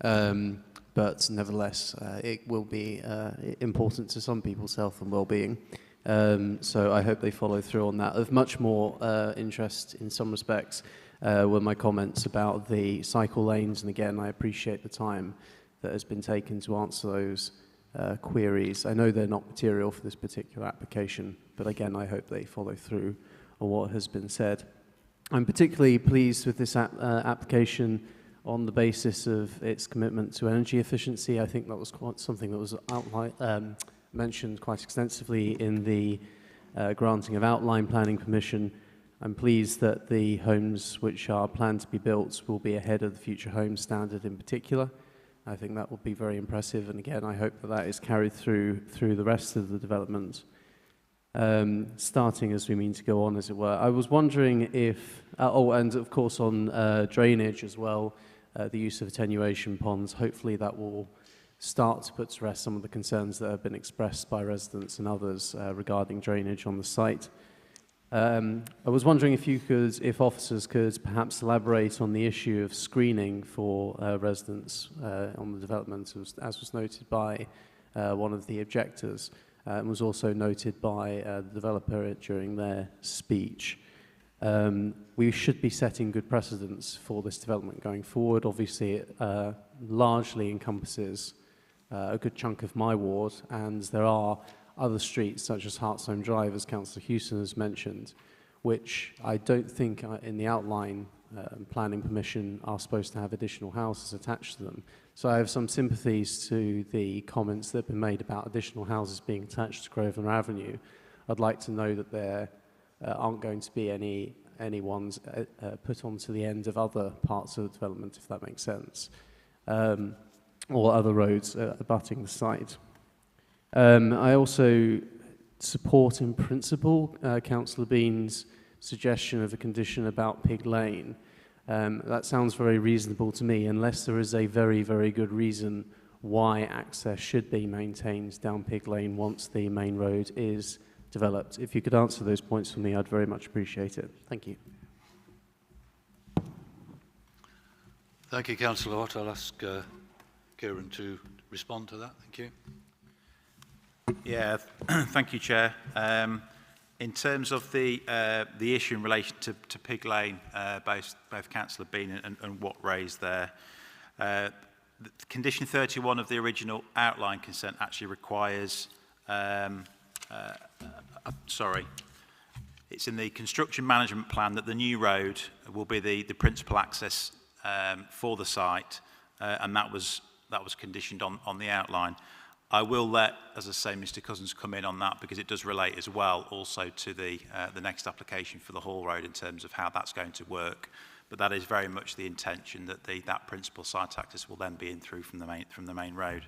but nevertheless, it will be important to some people's health and well-being. So I hope they follow through on that. Of much more interest in some respects were my comments about the cycle lanes, and again, I appreciate the time that has been taken to answer those queries. I know they're not material for this particular application, but again, I hope they follow through on what has been said. I'm particularly pleased with this application on the basis of its commitment to energy efficiency. I think that was quite something that was mentioned quite extensively in the granting of outline planning permission. I'm pleased that the homes which are planned to be built will be ahead of the Future Homes Standard in particular. I think that will be very impressive, and again, I hope that that is carried through the rest of the development, starting as we mean to go on, as it were. I was wondering if, and of course on drainage as well, the use of attenuation ponds, hopefully that will start to put to rest some of the concerns that have been expressed by residents and others regarding drainage on the site. I was wondering if officers could perhaps elaborate on the issue of screening for residents on the development, as was noted by one of the objectors, and was also noted by the developer during their speech. We should be setting good precedents for this development going forward. Obviously, it largely encompasses a good chunk of my ward, and there are other streets, such as Hartsholme Drive, as Councillor Hewson has mentioned, which I don't think in the outline planning permission are supposed to have additional houses attached to them. So I have some sympathies to the comments that have been made about additional houses being attached to Grosvenor Avenue. I'd like to know that there aren't going to be any ones put onto the end of other parts of the development, if that makes sense, or other roads abutting the site. I also support in principle Councillor Bean's suggestion of a condition about Pig Lane. That sounds very reasonable to me, unless there is a very, very good reason why access should be maintained down Pig Lane once the main road is developed. If you could answer those points for me, I'd very much appreciate it. Thank you. Thank you, Councillor Watt. I'll ask Kieran to respond to that. Thank you. Yeah, thank you, Chair. In terms of the issue in relation to Pig Lane, both Councillor Bean and Watt raised there, condition 31 of the original outline consent actually requires, it's in the construction management plan that the new road will be the principal access for the site, and that was conditioned on the outline. I will let, as I say, Mr Cousins come in on that, because it does relate as well also to the next application for the Hall Road in terms of how that's going to work. But that is very much the intention, that that principal site access will then be in through from the main road.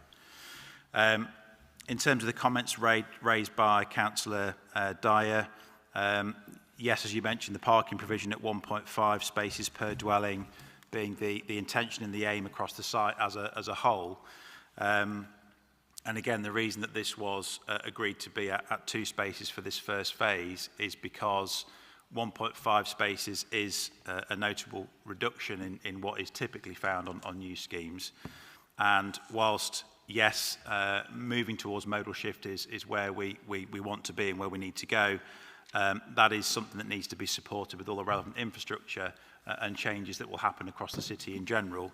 In terms of the comments raised by Councillor Dyer, yes, as you mentioned, the parking provision at 1.5 spaces per dwelling being the intention and the aim across the site as a whole. And again, the reason that this was agreed to be at 2 spaces for this first phase is because 1.5 spaces is a notable reduction in what is typically found on new schemes. And whilst, yes, moving towards modal shift is where we want to be and where we need to go, that is something that needs to be supported with all the relevant infrastructure and changes that will happen across the city in general.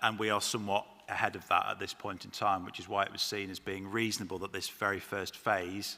And we are somewhat ahead of that at this point in time, which is why it was seen as being reasonable that this very first phase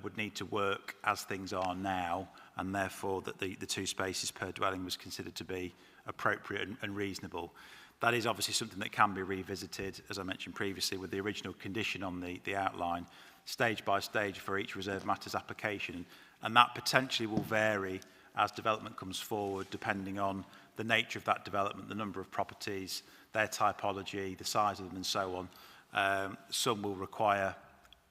would need to work as things are now, and therefore that the 2 spaces per dwelling was considered to be appropriate and reasonable. That is obviously something that can be revisited, as I mentioned previously, with the original condition on the outline, stage by stage for each reserved matters application. And that potentially will vary as development comes forward, depending on the nature of that development, the number of properties, their typology, the size of them, and so on. Some will require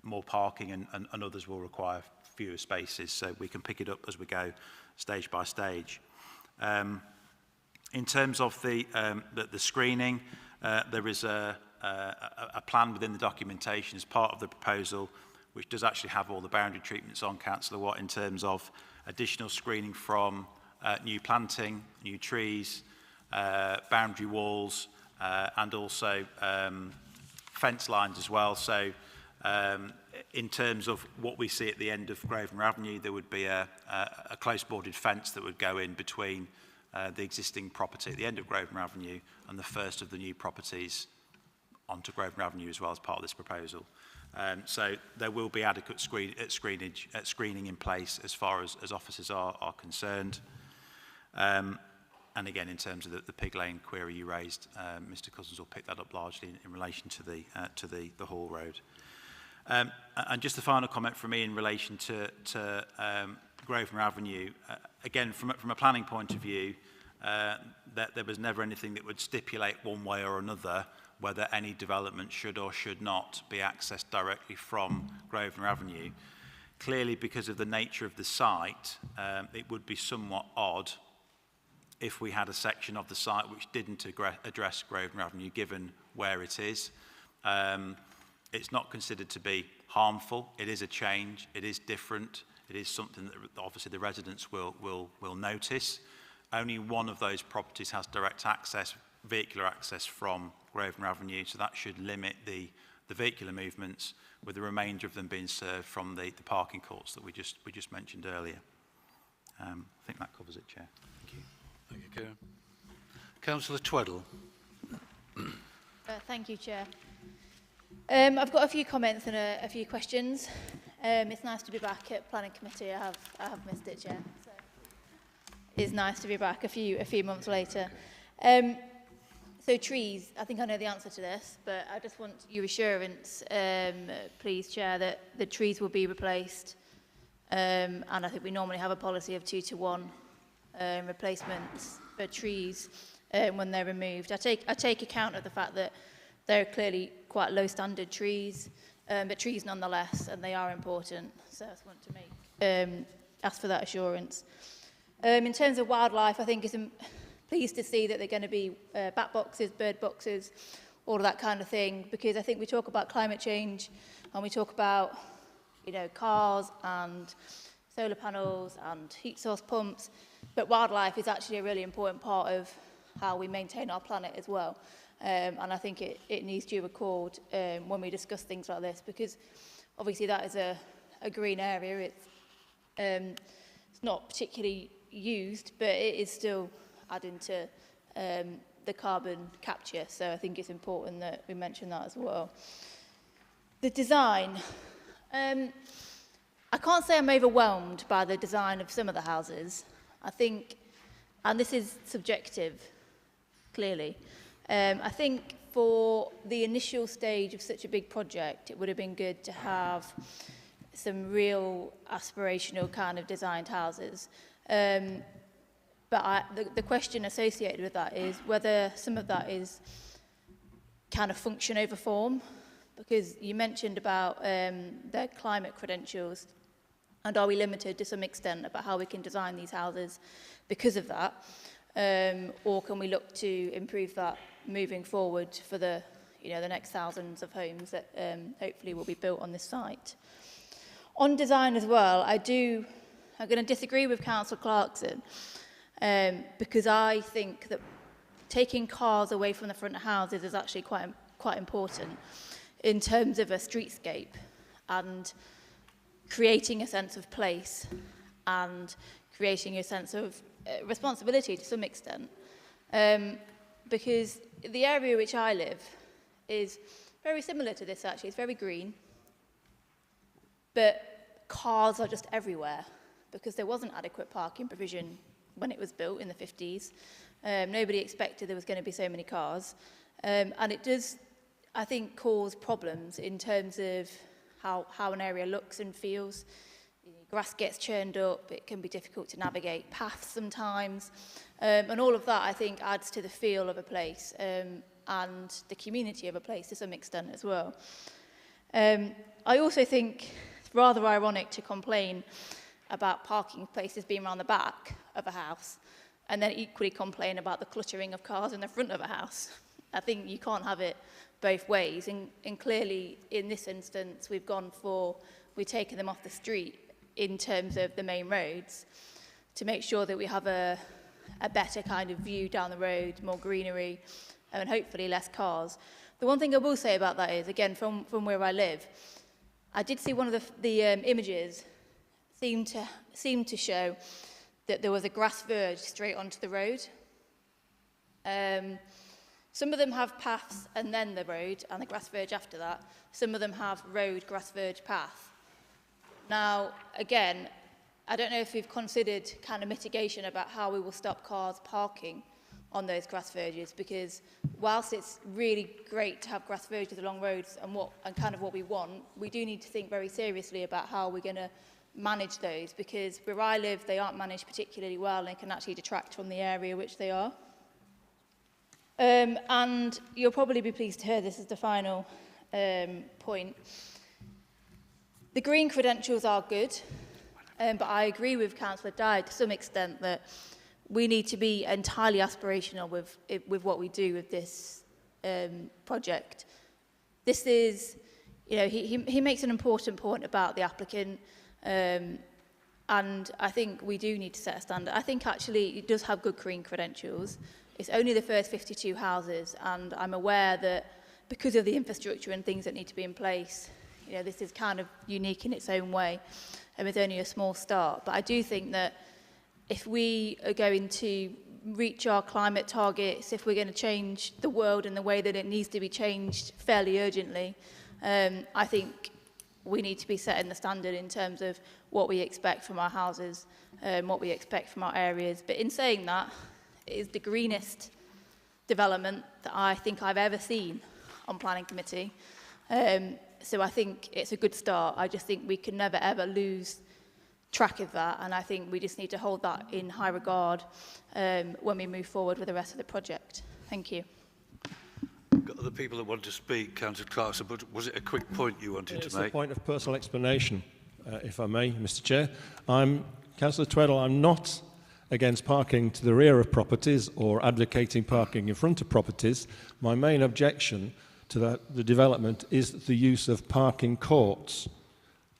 more parking and others will require fewer spaces, so we can pick it up as we go stage by stage. In terms of the screening, there is a plan within the documentation as part of the proposal, which does actually have all the boundary treatments on, Councillor Watt, in terms of additional screening from new planting, new trees, boundary walls, and also fence lines as well. So in terms of what we see at the end of Grosvenor Avenue, there would be a close boarded fence that would go in between the existing property at the end of Grosvenor Avenue and the first of the new properties onto Grosvenor Avenue as well as part of this proposal. So there will be adequate screening in place as far as officers are concerned. And again, in terms of the Pig Lane query you raised, Mr Cousins will pick that up largely in relation to the Hall Road. And just a final comment from me in relation to Grosvenor Avenue. Again, from a planning point of view, that there was never anything that would stipulate one way or another whether any development should or should not be accessed directly from Grosvenor Avenue. Clearly, because of the nature of the site, it would be somewhat odd if we had a section of the site which didn't address Grosvenor Avenue, given where it is. It's not considered to be harmful. It is a change. It is different. It is something that obviously the residents will notice. Only one of those properties has direct access, vehicular access from Grosvenor Avenue, so that should limit the vehicular movements, with the remainder of them being served from the parking courts that we just mentioned earlier. I think that covers it, Chair. Thank you. Thank you, Kieran. Councillor Tweddle. Thank you, Chair. I've got a few comments and a few questions. It's nice to be back at Planning Committee. I have missed it, Chair. So it's nice to be back a few months later. So trees, I think I know the answer to this, but I just want your assurance, please, Chair, that the trees will be replaced. And I think we normally have a policy of 2 to 1 replacements for trees when they're removed. I take account of the fact that they're clearly quite low standard trees, but trees nonetheless, and they are important. So I just want to ask for that assurance. In terms of wildlife, I think it's pleased to see that they're going to be bat boxes, bird boxes, all of that kind of thing, because I think we talk about climate change and we talk about, cars and solar panels and heat source pumps, but wildlife is actually a really important part of how we maintain our planet as well. And I think it needs due accord when we discuss things like this, because obviously that is a green area. It's not particularly used, but it is still adding to the carbon capture. So I think it's important that we mention that as well. The design. I can't say I'm overwhelmed by the design of some of the houses. I think, and this is subjective, clearly, I think for the initial stage of such a big project, it would have been good to have some real aspirational kind of designed houses. But the question associated with that is whether some of that is kind of function over form, because you mentioned about their climate credentials, and are we limited to some extent about how we can design these houses because of that, or can we look to improve that moving forward for the next thousands of homes that hopefully will be built on this site. On design as well, I'm going to disagree with Councillor Clarkson, because I think that taking cars away from the front of houses is actually quite important in terms of a streetscape and creating a sense of place and creating a sense of responsibility to some extent. Because the area which I live is very similar to this, actually. It's very green, but cars are just everywhere because there wasn't adequate parking provision when it was built in the 50s. Nobody expected there was going to be so many cars. And it does, I think, cause problems in terms of how an area looks and feels. Grass gets churned up, it can be difficult to navigate paths sometimes. And all of that, I think, adds to the feel of a place and the community of a place to some extent as well. I also think it's rather ironic to complain about parking places being around the back of a house and then equally complain about the cluttering of cars in the front of a house. I think you can't have it both ways. And clearly, in this instance, we've taken them off the street in terms of the main roads to make sure that we have a better kind of view down the road, more greenery, and hopefully less cars. The one thing I will say about that is, again, from where I live, I did see one of the images seemed to show that there was a grass verge straight onto the road. Some of them have paths and then the road and the grass verge after that. Some of them have road, grass verge, path. Now, again, I don't know if we've considered kind of mitigation about how we will stop cars parking on those grass verges, because whilst it's really great to have grass verges along roads and kind of what we want, we do need to think very seriously about how we're going to manage those, because where I live, they aren't managed particularly well and can actually detract from the area which they are. And you'll probably be pleased to hear this is the final point. The green credentials are good, but I agree with Councillor Dyer to some extent that we need to be entirely aspirational with what we do with this project. This is, you know, he makes an important point about the applicant, and I think we do need to set a standard. I think actually it does have good green credentials. It's only the first 52 houses, and I'm aware that because of the infrastructure and things that need to be in place, you know, this is kind of unique in its own way, and it's only a small start. But I do think that if we are going to reach our climate targets, if we're going to change the world in the way that it needs to be changed fairly urgently, I think we need to be setting the standard in terms of what we expect from our houses, what we expect from our areas. But in saying that, it is the greenest development that I think I've ever seen on planning committee. So I think it's a good start. I just think we can never ever lose track of that, and I think we just need to hold that in high regard when we move forward with the rest of the project. Thank you. Got other people that want to speak, Councillor Clarkson, but was it a quick point you wanted to make? It's a point of personal explanation, if I may, Mr. Chair. Councillor Tweddle, I'm not against parking to the rear of properties or advocating parking in front of properties. My main objection to the development is the use of parking courts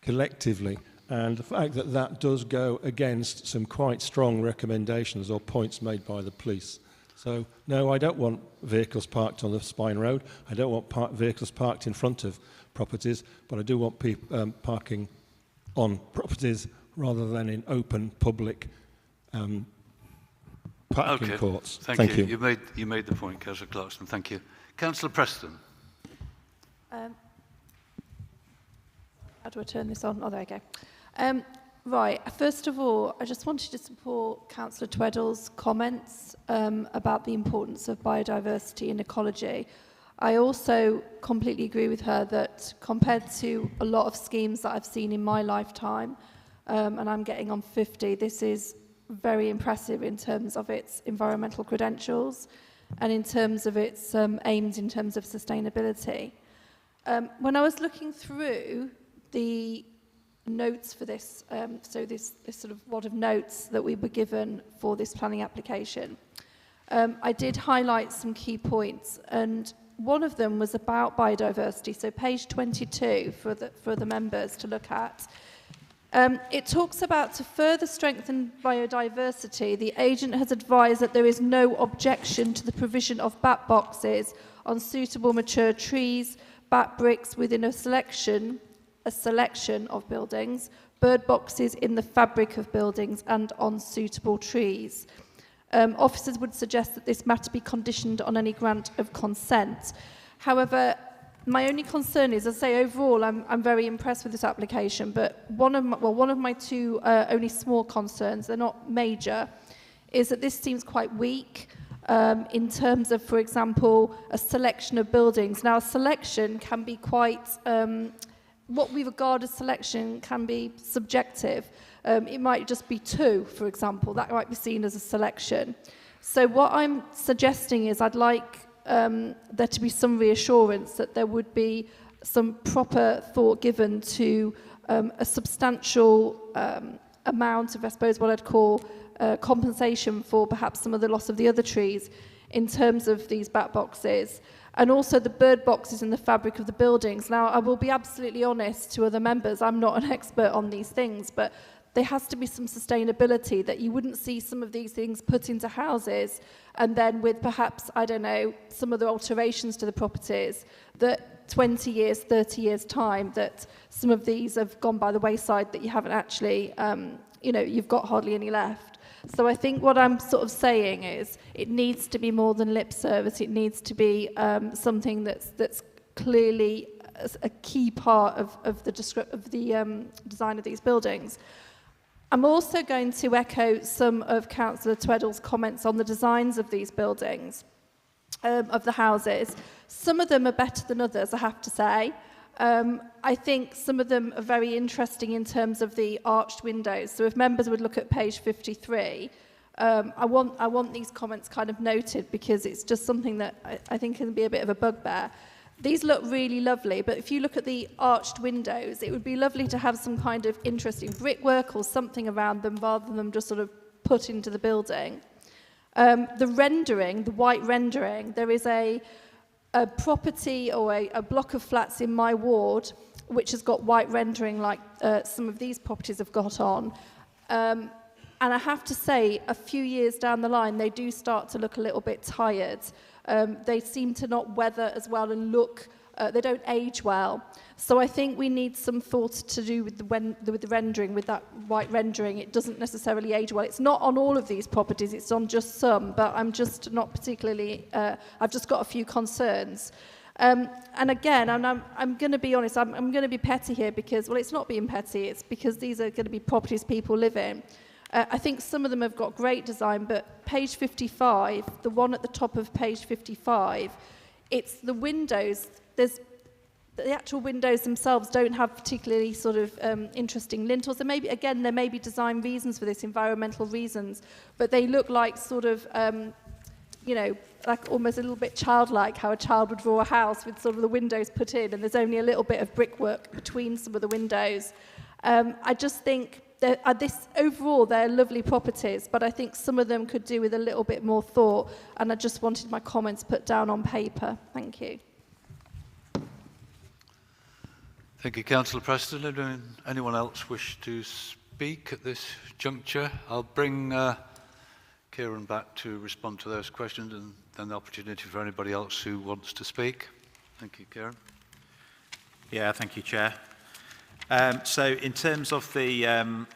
collectively, and the fact that that does go against some quite strong recommendations or points made by the police. So, no, I don't want vehicles parked on the spine road. I don't want vehicles parked in front of properties, but I do want parking on properties rather than in open public parking courts. Thank you. You made the point, Councillor Clarkson. Thank you. Councillor Preston. How do I turn this on? Oh, there we go. Right, first of all, I just wanted to support Councillor Tweddle's comments about the importance of biodiversity and ecology. I also completely agree with her that compared to a lot of schemes that I've seen in my lifetime, and I'm getting on 50, this is very impressive in terms of its environmental credentials and in terms of its aims in terms of sustainability. When I was looking through the notes for this, so this sort of wad of notes that we were given for this planning application, I did highlight some key points, and one of them was about biodiversity. So page 22 for the members to look at. It talks about to further strengthen biodiversity, the agent has advised that there is no objection to the provision of bat boxes on suitable mature trees, bat bricks within a selection of buildings, bird boxes in the fabric of buildings and on suitable trees. Officers would suggest that this matter be conditioned on any grant of consent. However, my only concern is, as I say, overall, I'm very impressed with this application, but one of my two only small concerns, they're not major, is that this seems quite weak in terms of, for example, a selection of buildings. Now, a selection can be quite, what we regard as selection can be subjective. It might just be 2, for example. That might be seen as a selection. So what I'm suggesting is I'd like there to be some reassurance that there would be some proper thought given to a substantial amount of, I suppose, what I'd call compensation for perhaps some of the loss of the other trees in terms of these bat boxes, and also the bird boxes in the fabric of the buildings. Now, I will be absolutely honest to other members, I'm not an expert on these things, but there has to be some sustainability, that you wouldn't see some of these things put into houses and then with perhaps, I don't know, some of the alterations to the properties, that 20 years, 30 years time, that some of these have gone by the wayside, that you haven't actually, you know, you've got hardly any left. So I think what I'm sort of saying is it needs to be more than lip service. It needs to be something that's clearly a key part of the design of these buildings. I'm also going to echo some of Councillor Tweddle's comments on the designs of these buildings, of the houses. Some of them are better than others, I have to say. I think some of them are very interesting in terms of the arched windows. So if members would look at page 53, I want these comments kind of noted because it's just something that I think can be a bit of a bugbear. These look really lovely, but if you look at the arched windows, it would be lovely to have some kind of interesting brickwork or something around them rather than them just sort of put into the building. The rendering, the white rendering, there is a property or a block of flats in my ward which has got white rendering like some of these properties have got on. And I have to say, a few years down the line, they do start to look a little bit tired. They seem to not weather as well and look, they don't age well. So I think we need some thought to do with the rendering, with that white rendering. It doesn't necessarily age well. It's not on all of these properties, it's on just some, but I'm just not particularly, I've just got a few concerns. And again, I'm going to be honest, I'm going to be petty here because, well, it's not being petty, it's because these are going to be properties people live in. I think some of them have got great design, but page 55, the one at the top of page 55, it's the windows. The actual windows themselves don't have particularly sort of interesting lintels. There may be design reasons for this, environmental reasons, but they look like sort of, like almost a little bit childlike, how a child would draw a house with sort of the windows put in, and there's only a little bit of brickwork between some of the windows. I just think overall, they're lovely properties, but I think some of them could do with a little bit more thought, and I just wanted my comments put down on paper. Thank you. Thank you, Councillor Preston. Anyone else wish to speak at this juncture? I'll bring Kieran back to respond to those questions and then the opportunity for anybody else who wants to speak. Thank you, Kieran. Yeah, thank you, Chair. So in terms of the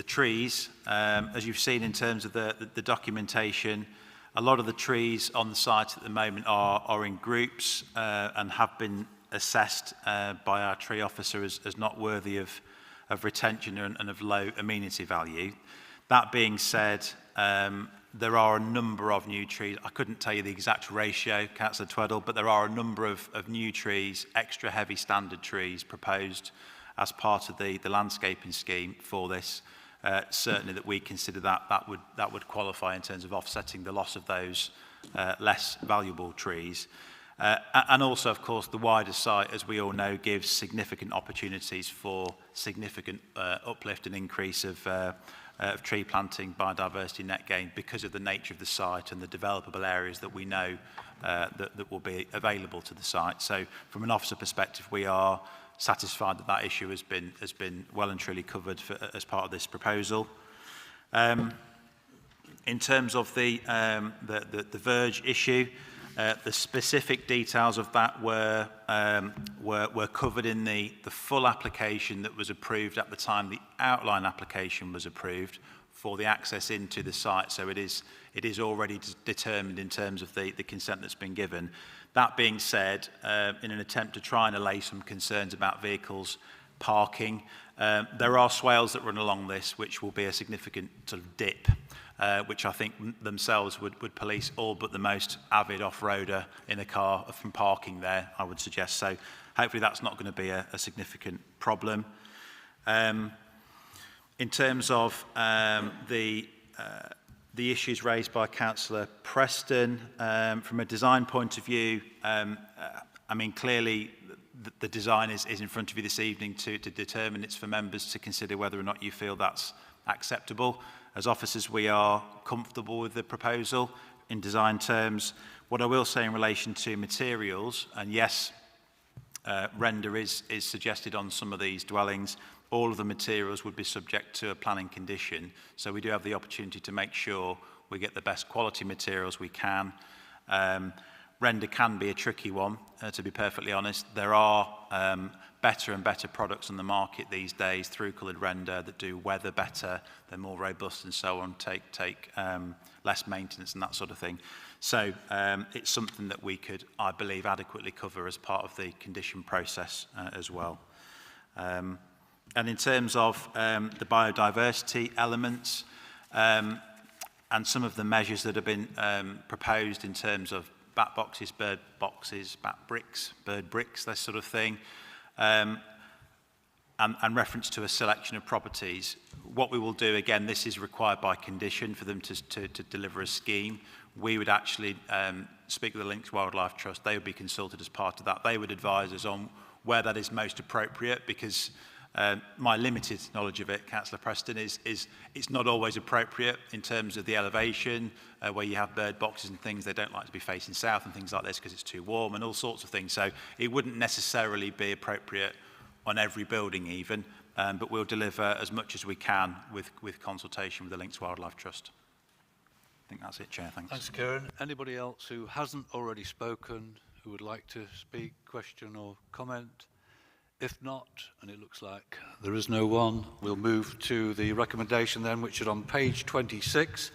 trees, as you've seen in terms of the documentation, a lot of the trees on the site at the moment are in groups and have been assessed by our tree officer as not worthy of retention and of low amenity value. That being said, there are a number of new trees. I couldn't tell you the exact ratio, Councillor Tweddle, but there are a number of new trees, extra heavy standard trees proposed as part of the landscaping scheme for this. Certainly that we consider that would qualify in terms of offsetting the loss of those less valuable trees. And also, of course, the wider site, as we all know, gives significant opportunities for significant uplift and increase of tree planting, biodiversity net gain because of the nature of the site and the developable areas that we know that will be available to the site. So from an officer perspective, we are satisfied that issue has been well and truly covered as part of this proposal. In terms of the verge issue, the specific details of that were covered in the full application that was approved at the time the outline application was approved for the access into the site. So it is already determined in terms of the consent that's been given. That being said, in an attempt to try and allay some concerns about vehicles parking, there are swales that run along this, which will be a significant sort of dip, which I think themselves would police all but the most avid off-roader in a car from parking there, I would suggest. So hopefully that's not going to be a significant problem. In terms of the issues raised by Councillor Preston, from a design point of view, I mean, clearly the design is in front of you this evening to determine. It's for members to consider whether or not you feel that's acceptable. As officers, we are comfortable with the proposal in design terms. What I will say in relation to materials, and yes, render is suggested on some of these dwellings, all of the materials would be subject to a planning condition. So we do have the opportunity to make sure we get the best quality materials we can. Render can be a tricky one, to be perfectly honest. There are better and better products on the market these days through coloured render that do weather better, they're more robust and so on, take less maintenance and that sort of thing. So it's something that we could, I believe, adequately cover as part of the condition process as well. And in terms of the biodiversity elements and some of the measures that have been proposed in terms of bat boxes, bird bricks, bird bricks, that sort of thing, and reference to a selection of properties. What we will do, again, this is required by condition for them to deliver a scheme. We would actually speak with the Links Wildlife Trust. They would be consulted as part of that. They would advise us on where that is most appropriate, because my limited knowledge of it, Councillor Preston, is it's not always appropriate in terms of the elevation, where you have bird boxes and things. They don't like to be facing south and things like this because it's too warm and all sorts of things. So it wouldn't necessarily be appropriate on every building even, but we'll deliver as much as we can with consultation with the Links Wildlife Trust. I think that's it, Chair. Thanks. Thanks, Kieran. Anybody else who hasn't already spoken, who would like to speak, question or comment? If not, and it looks like there is no one, we'll move to the recommendation then, which is on page 26.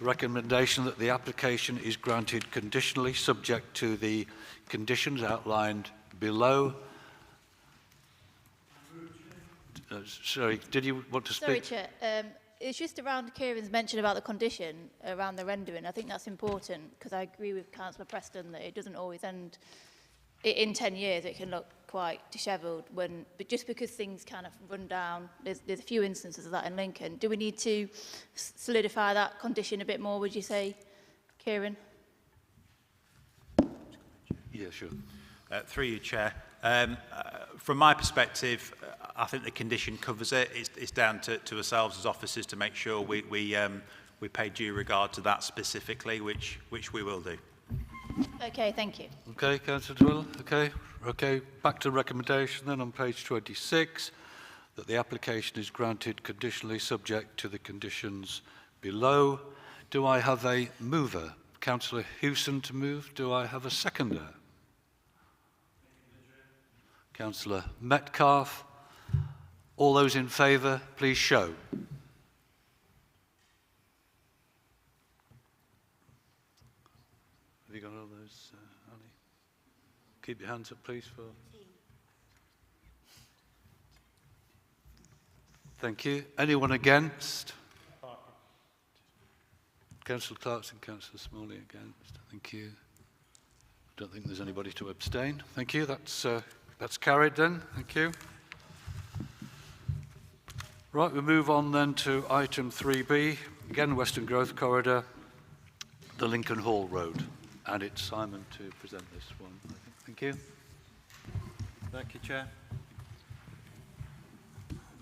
The recommendation that the application is granted conditionally, subject to the conditions outlined below. Sorry, did you want to speak? Sorry, Chair. It's just around Kieran's mention about the condition around the rendering. I think that's important, because I agree with Councillor Preston that it doesn't always end. In 10 years, it can look quite dishevelled, but just because things kind of run down, there's a few instances of that in Lincoln. Do we need to solidify that condition a bit more, would you say, Kieran? Yeah, sure. Through you, Chair. From my perspective, I think the condition covers it. It's down to ourselves as officers to make sure we pay due regard to that specifically, which we will do. Okay, thank you. Okay, Councillor Dwell. Okay. Back to recommendation then on page 26, that the application is granted conditionally subject to the conditions below. Do I have a mover? Councillor Hewson to move. Do I have a seconder? Councillor Metcalfe. All those in favour, please show. Have you got all those, Ali? Keep your hands up, please. Thank you. Anyone against? Councillor Clarkson, Councillor Smalley against. Thank you. I don't think there's anybody to abstain. Thank you. That's carried then. Thank you. Right, we move on then to item 3B, again Western Growth Corridor, the Lincoln Hall Road. And it's Simon to present this one. Thank you. Thank you, Chair.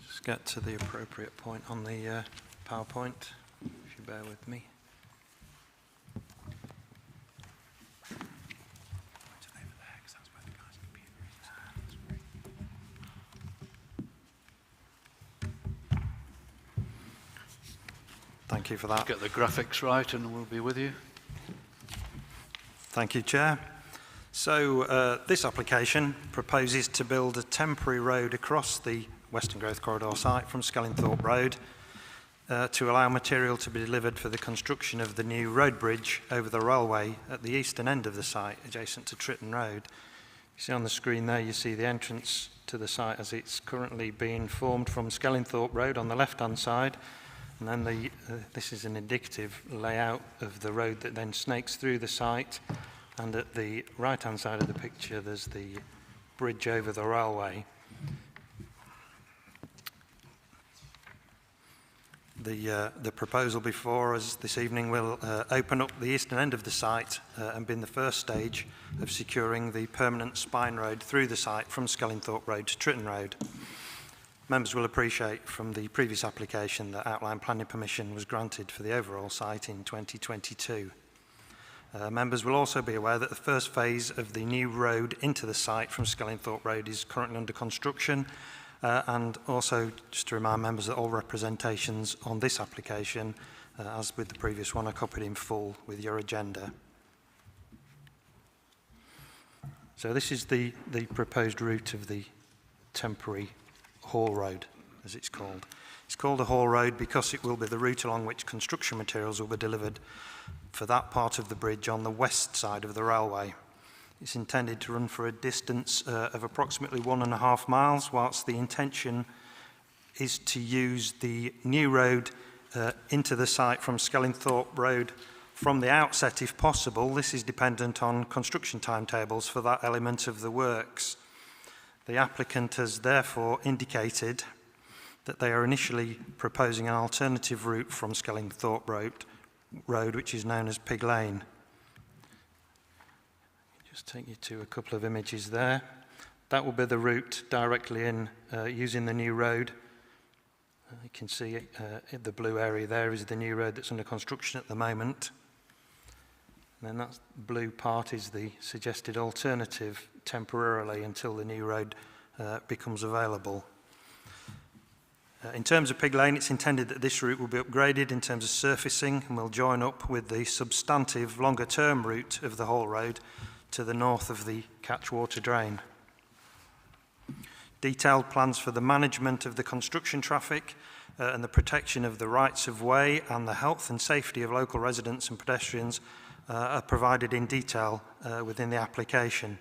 Just get to the appropriate point on the PowerPoint, if you bear with me. Thank you for that. Get the graphics right and we'll be with you. Thank you, Chair. So this application proposes to build a temporary road across the Western Growth Corridor site from Skellingthorpe Road to allow material to be delivered for the construction of the new road bridge over the railway at the eastern end of the site, adjacent to Tritton Road. You see on the screen there, you see the entrance to the site as it's currently being formed from Skellingthorpe Road on the left-hand side. And then this is an indicative layout of the road that then snakes through the site. And at the right-hand side of the picture, there's the bridge over the railway. The proposal before us this evening will open up the eastern end of the site and be in the first stage of securing the permanent spine road through the site from Skellingthorpe Road to Tritton Road. Members will appreciate from the previous application that outline planning permission was granted for the overall site in 2022. Members will also be aware that the first phase of the new road into the site from Skellingthorpe Road is currently under construction, and also just to remind members that all representations on this application, as with the previous one, are copied in full with your agenda. So this is the proposed route of the temporary haul road, as it's called. It's called a haul road because it will be the route along which construction materials will be delivered for that part of the bridge on the west side of the railway. It's intended to run for a distance of approximately 1.5 miles, whilst the intention is to use the new road into the site from Skellingthorpe Road from the outset if possible. This is dependent on construction timetables for that element of the works. The applicant has therefore indicated that they are initially proposing an alternative route from Skellingthorpe Road, which is known as Pig Lane. Just take you to a couple of images there. That will be the route directly in using the new road. You can see in the blue area there is the new road that's under construction at the moment. And then that blue part is the suggested alternative temporarily until the new road becomes available. In terms of Pig Lane, it's intended that this route will be upgraded in terms of surfacing and will join up with the substantive longer-term route of the haul road to the north of the catchwater drain. Detailed plans for the management of the construction traffic and the protection of the rights of way and the health and safety of local residents and pedestrians are provided in detail within the application.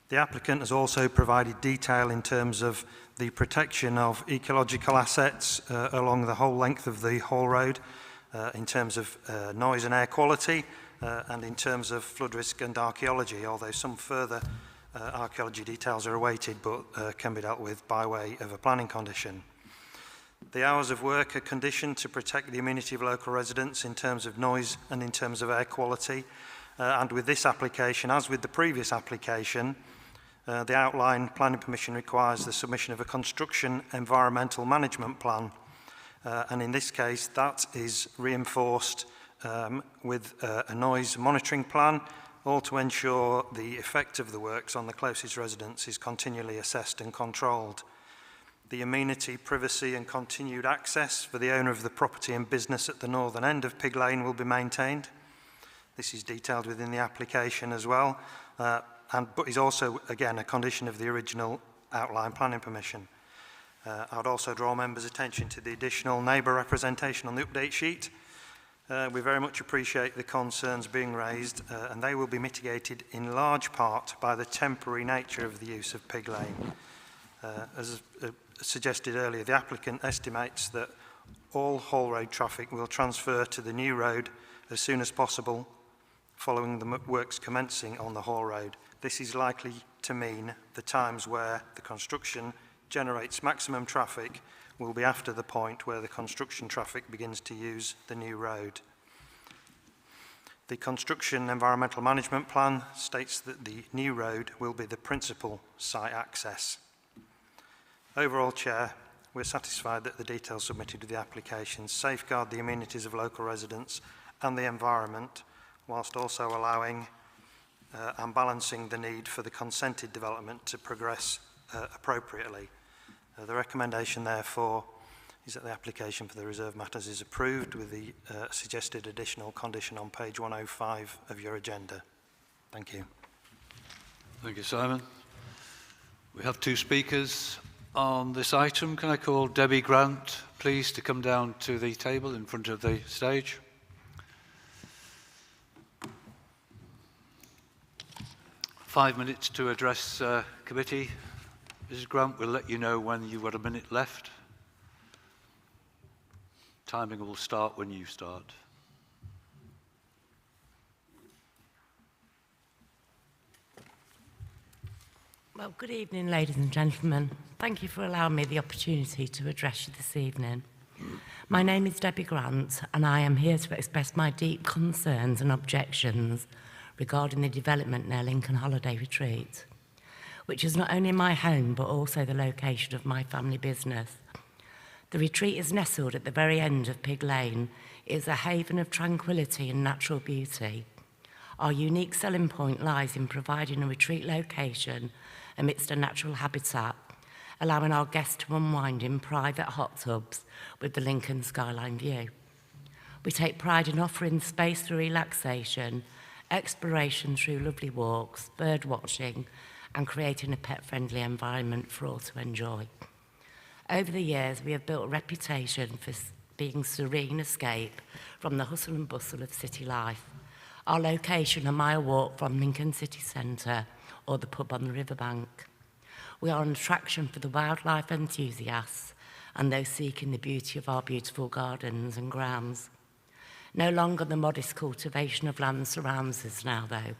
The applicant has also provided detail in terms of the protection of ecological assets along the whole length of the haul road, in terms of noise and air quality, and in terms of flood risk and archaeology, although some further archaeology details are awaited but can be dealt with by way of a planning condition. The hours of work are conditioned to protect the amenity of local residents in terms of noise and in terms of air quality. And with this application, as with the previous application, the outline planning permission requires the submission of a construction environmental management plan. And in this case, that is reinforced with a noise monitoring plan, all to ensure the effect of the works on the closest residents is continually assessed and controlled. The amenity, privacy and continued access for the owner of the property and business at the northern end of Pig Lane will be maintained. This is detailed within the application as well, but is also, again, a condition of the original outline planning permission. I would also draw members' attention to the additional neighbour representation on the update sheet. We very much appreciate the concerns being raised, and they will be mitigated in large part by the temporary nature of the use of Pig Lane. As suggested earlier, the applicant estimates that all haul road traffic will transfer to the new road as soon as possible following the works commencing on the haul road. This is likely to mean the times where the construction generates maximum traffic will be after the point where the construction traffic begins to use the new road. The Construction Environmental Management Plan states that the new road will be the principal site access. Overall, Chair, we're satisfied that the details submitted with the application safeguard the amenities of local residents and the environment, whilst also allowing and balancing the need for the consented development to progress appropriately. The recommendation, therefore, is that the application for the reserve matters is approved with the suggested additional condition on page 105 of your agenda. Thank you. Thank you, Simon. We have two speakers on this item. Can I call Debbie Grant, please, to come down to the table in front of the stage? Five minutes to address committee. Mrs. Grant, we'll let you know when you've got a minute left. Timing will start when you start. Well, good evening, ladies and gentlemen. Thank you for allowing me the opportunity to address you this evening. My name is Debbie Grant, and I am here to express my deep concerns and objections regarding the development near Lincoln Holiday Retreat, which is not only my home, but also the location of my family business. The retreat is nestled at the very end of Pig Lane. It is a haven of tranquility and natural beauty. Our unique selling point lies in providing a retreat location amidst a natural habitat, allowing our guests to unwind in private hot tubs with the Lincoln skyline view. We take pride in offering space for relaxation, exploration through lovely walks, bird watching, and creating a pet-friendly environment for all to enjoy. Over the years, we have built a reputation for being serene escape from the hustle and bustle of city life. Our location, a mile walk from Lincoln City Centre or the pub on the riverbank. We are an attraction for the wildlife enthusiasts and those seeking the beauty of our beautiful gardens and grounds. No longer the modest cultivation of land surrounds us now, though.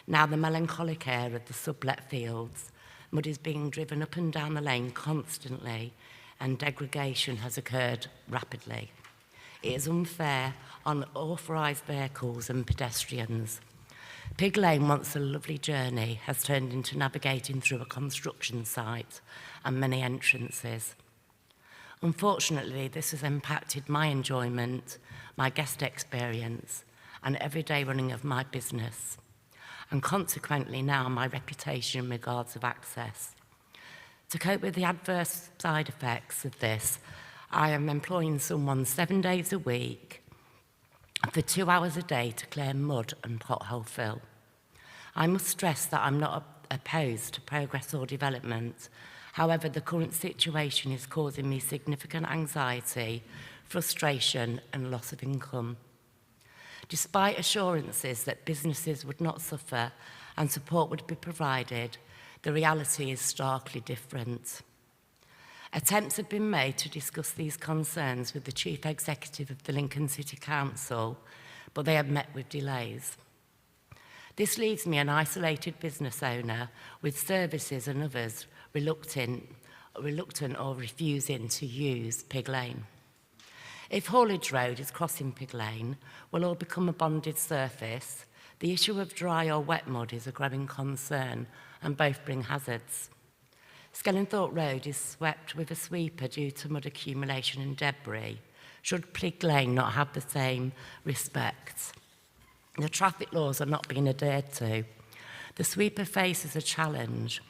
Now the melancholic air of the sublet fields, mud is being driven up and down the lane constantly, and degradation has occurred rapidly. It is unfair on authorised vehicles and pedestrians. Pig Lane, once a lovely journey, has turned into navigating through a construction site and many entrances. Unfortunately, this has impacted my enjoyment, my guest experience, and everyday running of my business, and consequently now my reputation in regards of access. To cope with the adverse side effects of this, I am employing someone 7 days a week for 2 hours a day to clear mud and pothole fill. I must stress that I'm not opposed to progress or development. However, the current situation is causing me significant anxiety, frustration, and loss of income. Despite assurances that businesses would not suffer and support would be provided, the reality is starkly different. Attempts have been made to discuss these concerns with the Chief Executive of the Lincoln City Council, but they have met with delays. This leaves me an isolated business owner with services and others reluctant or refusing to use Pig Lane. If haulage road is crossing Pig Lane, will all become a bonded surface. The issue of dry or wet mud is a growing concern, and both bring hazards. Skellingthorpe Road is swept with a sweeper due to mud accumulation and debris. Should Pig Lane not have the same respect? The traffic laws are not being adhered to. The sweeper faces a challenge.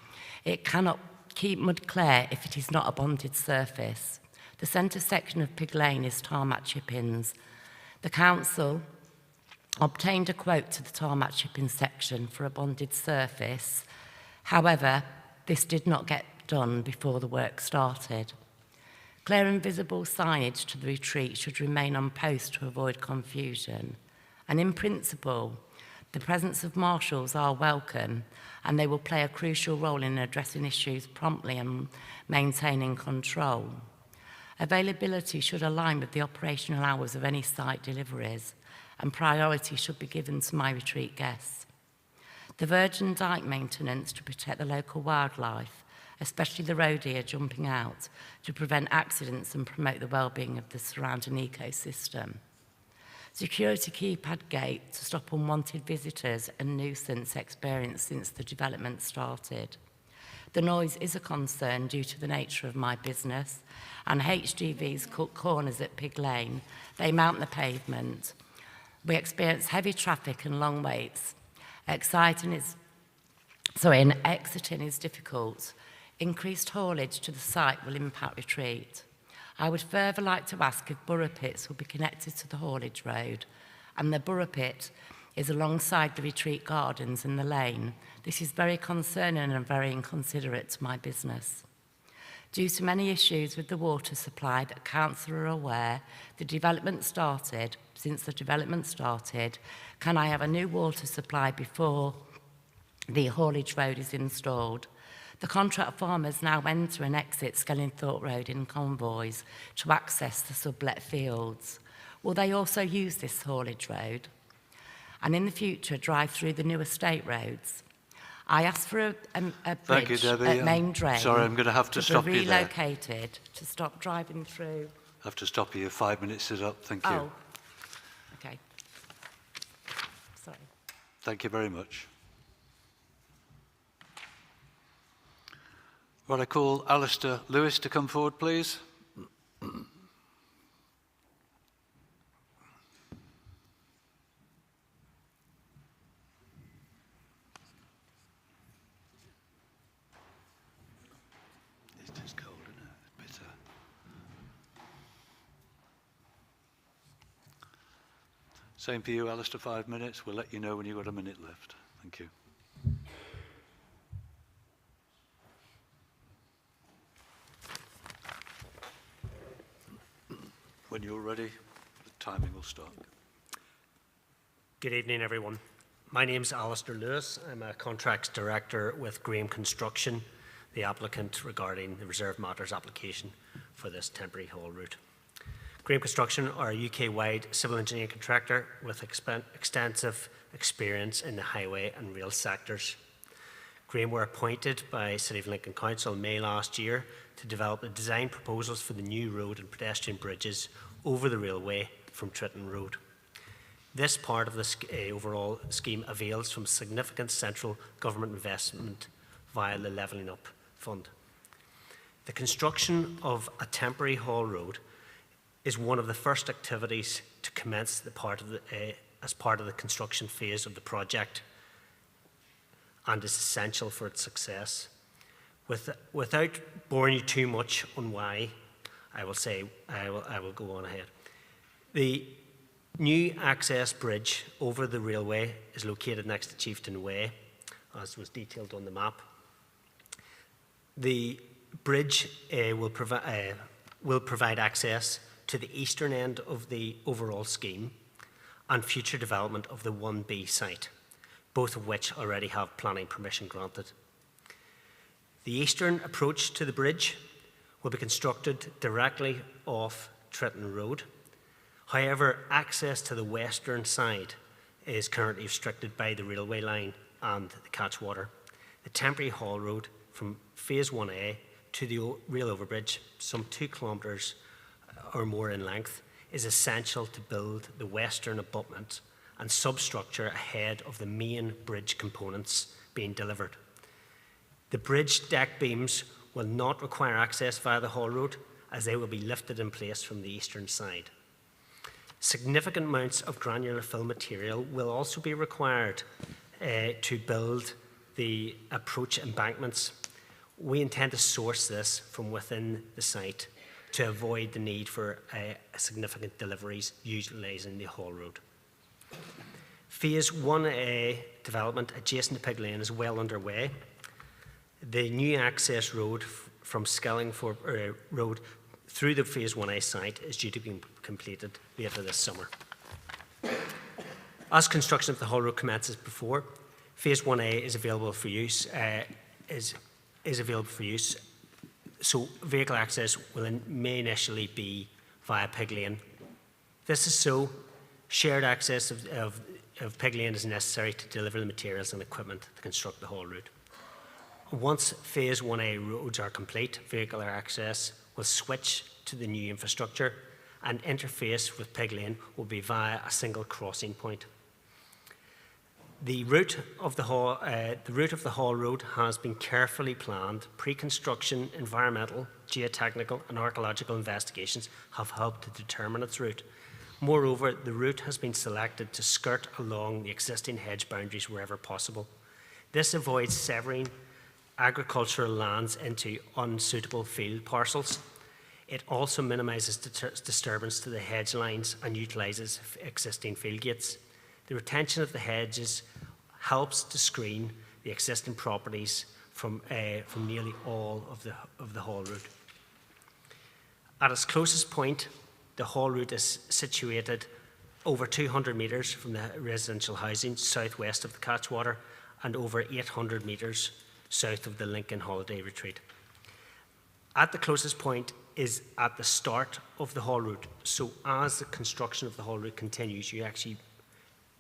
It cannot keep mud clear if it is not a bonded surface. The centre section of Pig Lane is tarmac chippings. The council obtained a quote to the tarmac chipping section for a bonded surface. However, this did not get done before the work started. Clear and visible signage to the retreat should remain on post to avoid confusion. And in principle, the presence of marshals are welcome, and they will play a crucial role in addressing issues promptly and maintaining control. Availability should align with the operational hours of any site deliveries, and priority should be given to my retreat guests. The Virgin Dyke maintenance to protect the local wildlife, especially the roe deer jumping out, to prevent accidents and promote the well-being of the surrounding ecosystem. Security keypad gate to stop unwanted visitors and nuisance experienced since the development started. The noise is a concern due to the nature of my business, and HGVs cut corners at Pig Lane. They mount the pavement. We experience heavy traffic and long waits. Exiting is difficult. Increased haulage to the site will impact retreat. I would further like to ask if Borough Pits will be connected to the haulage road, and the Borough Pit is alongside the retreat gardens in the lane. This is very concerning and very inconsiderate to my business. Due to many issues with the water supply that council are aware, since the development started, can I have a new water supply before the haulage road is installed? The contract farmers now enter and exit Skellingthorpe Road in convoys to access the sublet fields. Will they also use this haulage road? And in the future, drive through the new estate roads? I asked for a bridge at Main Drain. Sorry, I'm going to have to stop you there. Relocated to stop driving through. I have to stop you. 5 minutes is up. Thank you. Oh, okay. Sorry. Thank you very much. Right, I call Alistair Lewis to come forward, please. It is cold, isn't it? It's bitter. Same for you, Alistair, 5 minutes. We'll let you know when you've got a minute left. Thank you. When you're ready, the timing will start. Good evening, everyone. My name's Alistair Lewis. I'm a contracts director with Graham Construction, the applicant regarding the Reserve Matters application for this temporary haul route. Graham Construction are a UK-wide civil engineering contractor with extensive experience in the highway and rail sectors. Graham were appointed by City of Lincoln Council in May last year to develop the design proposals for the new road and pedestrian bridges over the railway from Tritton Road. This part of the overall scheme avails from significant central government investment via the Levelling Up Fund. The construction of a temporary haul road is one of the first activities to commence as part of the construction phase of the project and is essential for its success. Without boring you too much on why, I will go on ahead. The new access bridge over the railway is located next to Chieftain Way, as was detailed on the map. The bridge will provide access to the eastern end of the overall scheme and future development of the 1B site, both of which already have planning permission granted. The eastern approach to the bridge will be constructed directly off Tritton Road. However, access to the western side is currently restricted by the railway line and the catchwater. The temporary haul road from Phase 1A to the rail overbridge, some 2 kilometres or more in length, is essential to build the western abutment and substructure ahead of the main bridge components being delivered. The bridge deck beams will not require access via the haul road, as they will be lifted in place from the eastern side. Significant amounts of granular fill material will also be required to build the approach embankments. We intend to source this from within the site to avoid the need for significant deliveries utilising the haul road. Phase 1A development adjacent to Pig Lane is well underway. The new access road from Skellingford Road through the Phase 1A site is due to be completed later this summer. As construction of the haul road commences before, Phase 1A is available for use. So vehicle access may initially be via Pig Lane. This is so shared access of Pig Lane is necessary to deliver the materials and equipment to construct the haul route. Once Phase 1A roads are complete, vehicle access will switch to the new infrastructure, and interface with Pig Lane will be via a single crossing point. The route of the haul road has been carefully planned. Pre-construction, environmental, geotechnical and archaeological investigations have helped to determine its route. Moreover, the route has been selected to skirt along the existing hedge boundaries wherever possible. This avoids severing agricultural lands into unsuitable field parcels. It also minimises disturbance to the hedge lines and utilises existing field gates. The retention of the hedges helps to screen the existing properties from nearly all of the haul route. At its closest point, the haul route is situated over 200 metres from the residential housing southwest of the catchwater and over 800 metres south of the Lincoln Holiday Retreat. At the closest point is at the start of the haul route. So as the construction of the haul route continues, you actually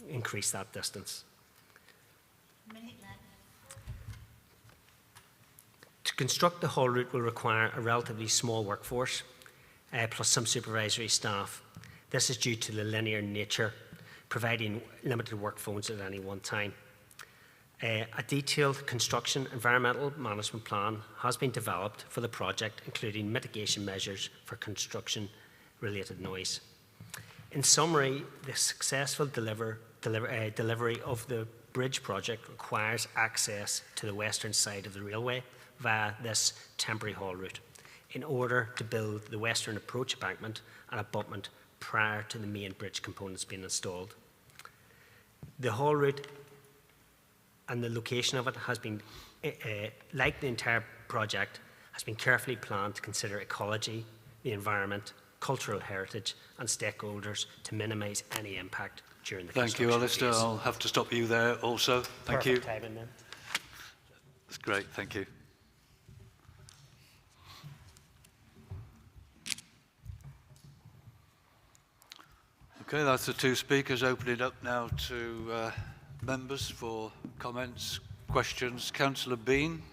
increase that distance. To construct the haul route will require a relatively small workforce, plus some supervisory staff. This is due to the linear nature, providing limited work phones at any one time. A detailed construction environmental management plan has been developed for the project, including mitigation measures for construction-related noise. In summary, the successful delivery of the bridge project requires access to the western side of the railway via this temporary haul route in order to build the western approach embankment and abutment prior to the main bridge components being installed. The haul route and the location of it has been, like the entire project, has been carefully planned to consider ecology, the environment, cultural heritage and stakeholders to minimise any impact during the Thank you, construction Alistair. phase. I'll have to stop you there also. Thank you. Perfect timing then. That's great. Thank you. Okay, that's the two speakers. Opening up now to members for comments, questions. Councillor Bean.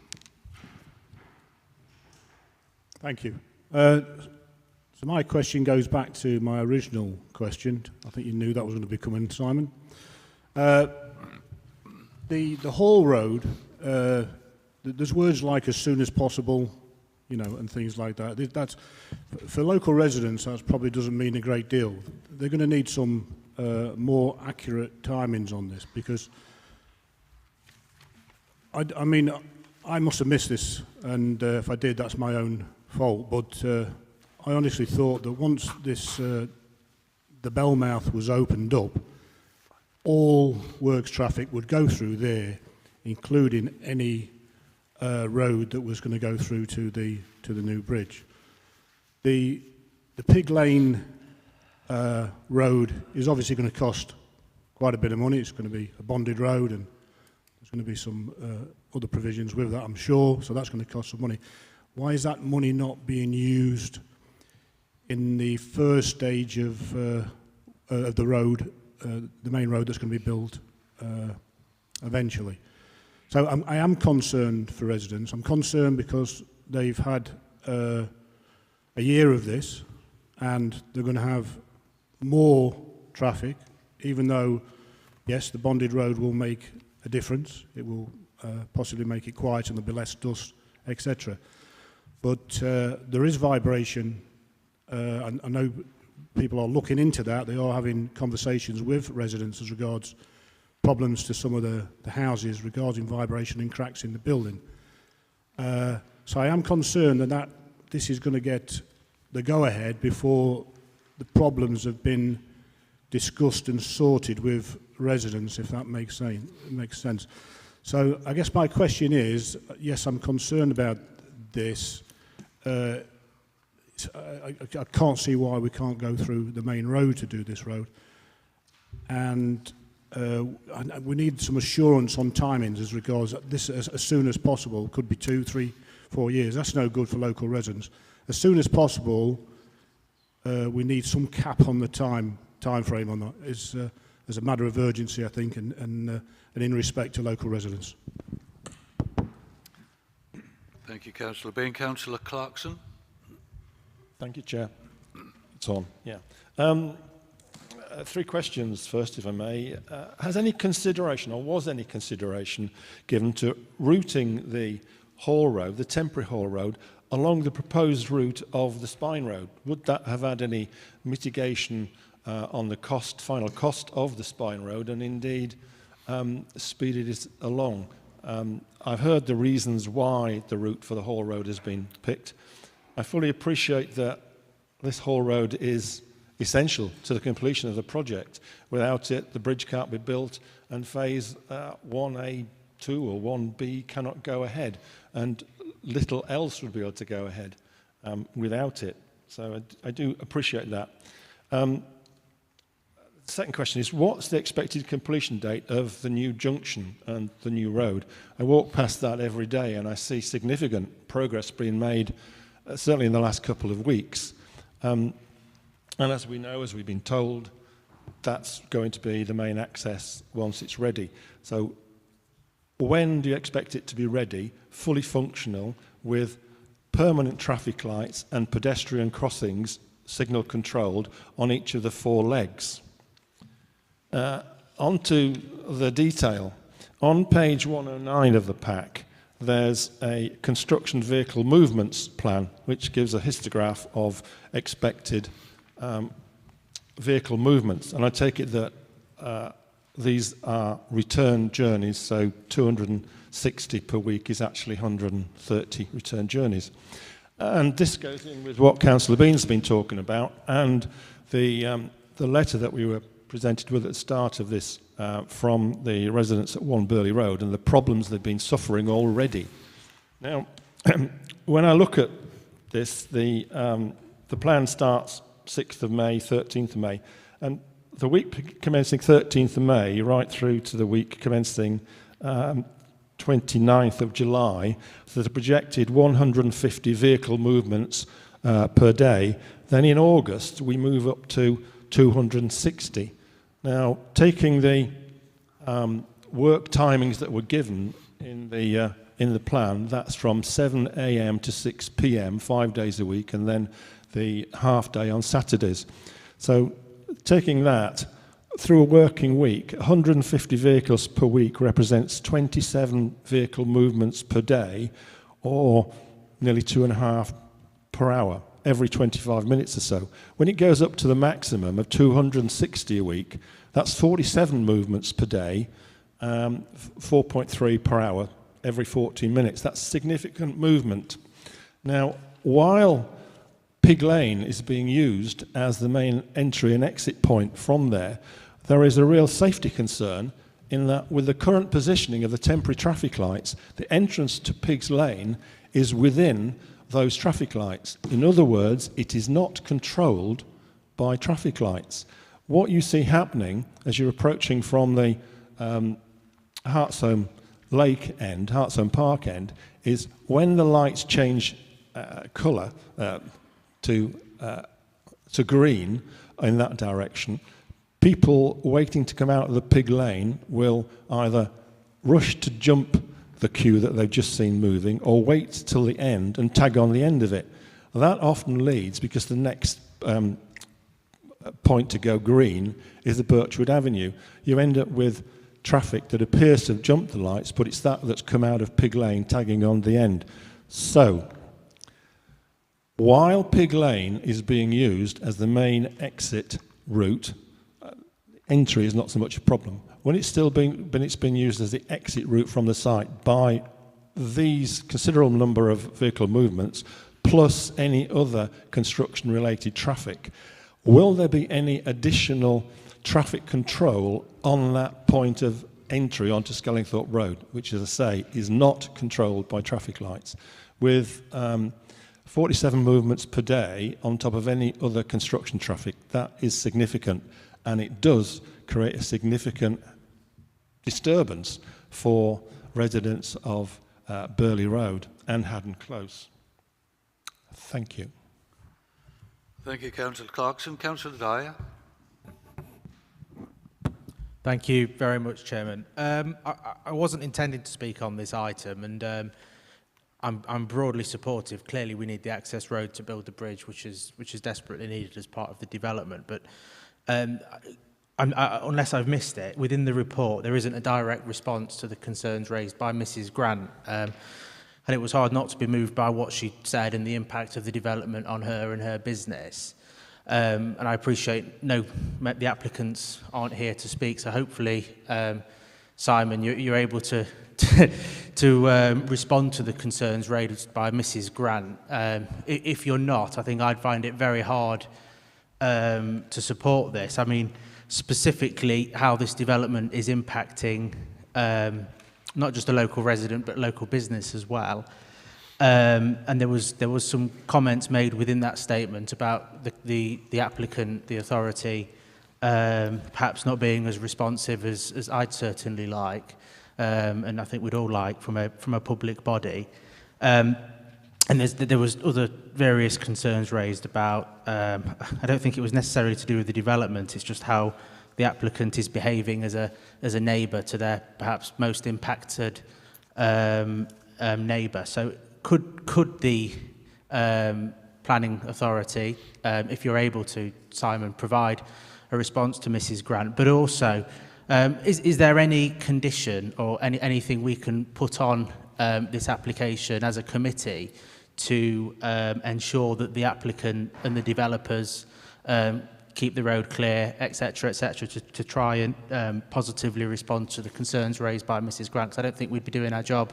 Thank you. So my question goes back to my original question. I think you knew that was going to be coming, Simon. The Hall Road, there's words like as soon as possible, you know, and things like that. That's, for local residents, that probably doesn't mean a great deal. They're going to need some more accurate timings on this, because I mean, I must have missed this, and if I did, that's my own fault. But I honestly thought that once this, the Bellmouth was opened up, all works traffic would go through there, including any road that was going to go through to the new bridge. The Pig Lane road is obviously going to cost quite a bit of money. It's going to be a bonded road, and there's going to be some other provisions with that, I'm sure. So that's going to cost some money. Why is that money not being used in the first stage of the road, the main road that's going to be built eventually? So I am concerned for residents. I'm concerned because they've had a year of this, and they're going to have more traffic, even though, yes, the bonded road will make a difference. It will possibly make it quiet, and there'll be less dust, etc. But there is vibration. I know people are looking into that. They are having conversations with residents as regards problems to some of the houses regarding vibration and cracks in the building. So I am concerned that this is going to get the go-ahead before the problems have been discussed and sorted with residents, if that makes sense. So I guess my question is, yes, I'm concerned about this. I can't see why we can't go through the main road to do this road. And we need some assurance on timings as regards this as soon as possible. Could be 2, 3, 4 years. That's no good for local residents. As soon as possible, we need some cap on the time frame on that. It's as a matter of urgency, I think, and in respect to local residents. Thank you, Councillor Bean. Councillor Clarkson. Thank you, Chair. It's on, yeah. 3 questions first, if I may. Has any consideration, or was any consideration given to routing the Hall Road, the temporary Hall Road, along the proposed route of the Spine Road? Would that have had any mitigation on the final cost of the Spine Road, and indeed speeded it along? I've heard the reasons why the route for the Hall Road has been picked. I fully appreciate that this Hall Road is essential to the completion of the project. Without it, the bridge can't be built, and phase 1A2 or 1B cannot go ahead, and little else would be able to go ahead without it. So I do appreciate that. The second question is, what's the expected completion date of the new junction and the new road? I walk past that every day, and I see significant progress being made, certainly in the last couple of weeks. And as we know, as we've been told, that's going to be the main access once it's ready. So when do you expect it to be ready, fully functional, with permanent traffic lights and pedestrian crossings, signal controlled, on each of the 4 legs? On to the detail. On page 109 of the pack, there's a construction vehicle movements plan, which gives a histograph of expected vehicle movements. And I take it that these are return journeys, so 260 per week is actually 130 return journeys. And this goes in with what Councillor Bean's been talking about, and the letter that we were presented with at the start of this from the residents at 1 Burley Road, and the problems they've been suffering already. Now, when I look at this, the plan starts 6th of May, 13th of May. And the week commencing 13th of May, right through to the week commencing 29th of July, so the projected 150 vehicle movements per day. Then in August, we move up to 260. Now, taking the work timings that were given in the plan, that's from 7 a.m. to 6 p.m., 5 days a week, and then the half day on Saturdays. So taking that through a working week, 150 vehicles per week represents 27 vehicle movements per day, or nearly 2.5 per hour, every 25 minutes or so. When it goes up to the maximum of 260 a week, that's 47 movements per day, 4.3 per hour, every 14 minutes. That's significant movement. Now, while Pig Lane is being used as the main entry and exit point from there, there is a real safety concern in that with the current positioning of the temporary traffic lights, the entrance to Pig's Lane is within those traffic lights. In other words, it is not controlled by traffic lights. What you see happening as you're approaching from the Hartsholme Lake end, Hartsholme Park end, is when the lights change colour to green in that direction, people waiting to come out of the Pig Lane will either rush to jump the queue that they've just seen moving or wait till the end and tag on the end of it. That often leads, because the next point to go green is the Birchwood Avenue. You end up with traffic that appears to have jumped the lights, but it's that that's come out of Pig Lane tagging on the end. So, while Pig Lane is being used as the main exit route, entry is not so much a problem. When it's still been used as the exit route from the site by these considerable number of vehicle movements, plus any other construction-related traffic, will there be any additional traffic control on that point of entry onto Skellingthorpe Road, which, as I say, is not controlled by traffic lights? With 47 movements per day on top of any other construction traffic, that is significant, and it does create a significant disturbance for residents of Burley Road and Haddon Close. Thank you. Thank you, Councillor Clarkson. Councillor Dyer. Thank you very much, Chairman. I wasn't intending to speak on this item, and I'm broadly supportive. Clearly, we need the access road to build the bridge, which is desperately needed as part of the development. But unless I've missed it, within the report, there isn't a direct response to the concerns raised by Mrs. Grant. And it was hard not to be moved by what she said and the impact of the development on her and her business. And I appreciate the applicants aren't here to speak, so hopefully, Simon, you're able to respond to the concerns raised by Mrs. Grant. If you're not, I think I'd find it very hard to support this. I mean, specifically how this development is impacting not just a local resident but local business as well. And there was some comments made within that statement about the applicant, the authority, perhaps not being as responsive as I'd certainly like, and I think we'd all like from a public body. And there was other various concerns raised about. I don't think it was necessarily to do with the development. It's just how the applicant is behaving as a neighbour to their perhaps most impacted neighbour. So could the planning authority, if you're able to, Simon, provide a response to Mrs. Grant, but also is there any condition or anything we can put on this application as a committee to ensure that the applicant and the developers keep the road clear, etc., to try and positively respond to the concerns raised by Mrs. Grant? 'Cause I don't think we'd be doing our job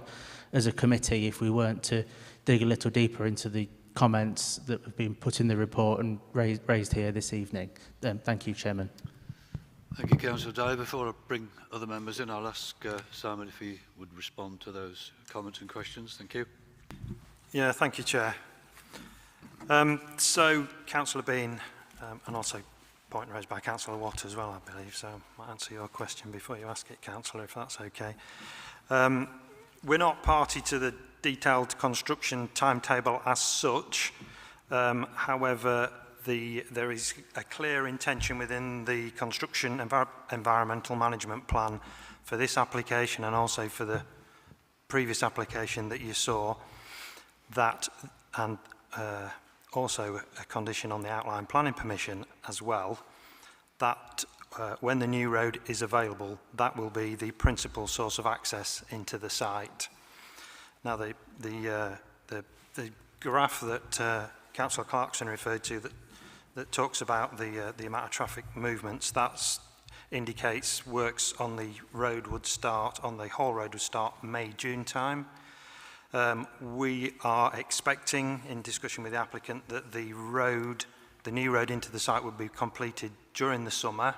as a committee if we weren't to dig a little deeper into the comments that have been put in the report and raised here this evening. Thank you, Chairman. Thank you, Councillor Dyer. Before I bring other members in, I'll ask Simon if he would respond to those comments and questions. Thank you. Yeah, thank you, Chair. So, Councillor Bean, and also point raised by Councillor Watt as well, I believe, so I might answer your question before you ask it, Councillor, if that's okay. We're not party to the detailed construction timetable as such. However, there is a clear intention within the construction environmental management plan for this application and also for the previous application that you saw, that, and also a condition on the outline planning permission as well, that when the new road is available, that will be the principal source of access into the site. Now, the graph that Councillor Clarkson referred to that talks about the amount of traffic movements, that indicates works on the road would start, on the whole road would start May, June time. We are expecting, in discussion with the applicant, that the new road into the site would be completed during the summer.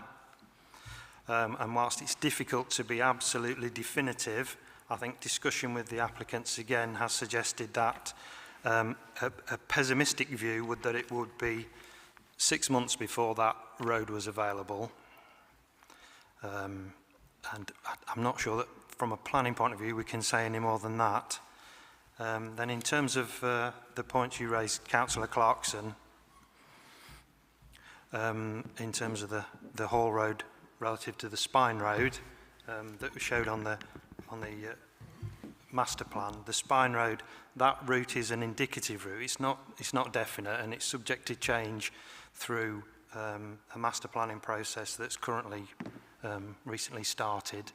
And whilst it's difficult to be absolutely definitive, I think discussion with the applicants again has suggested that a pessimistic view would that it would be 6 months before that road was available. And I'm not sure that from a planning point of view we can say any more than that. Then in terms of the points you raised, Councillor Clarkson, in terms of the Hall Road relative to the Spine Road that was showed on the master plan, the Spine Road, that route is an indicative route. It's not definite, and it's subject to change through a master planning process that's currently recently started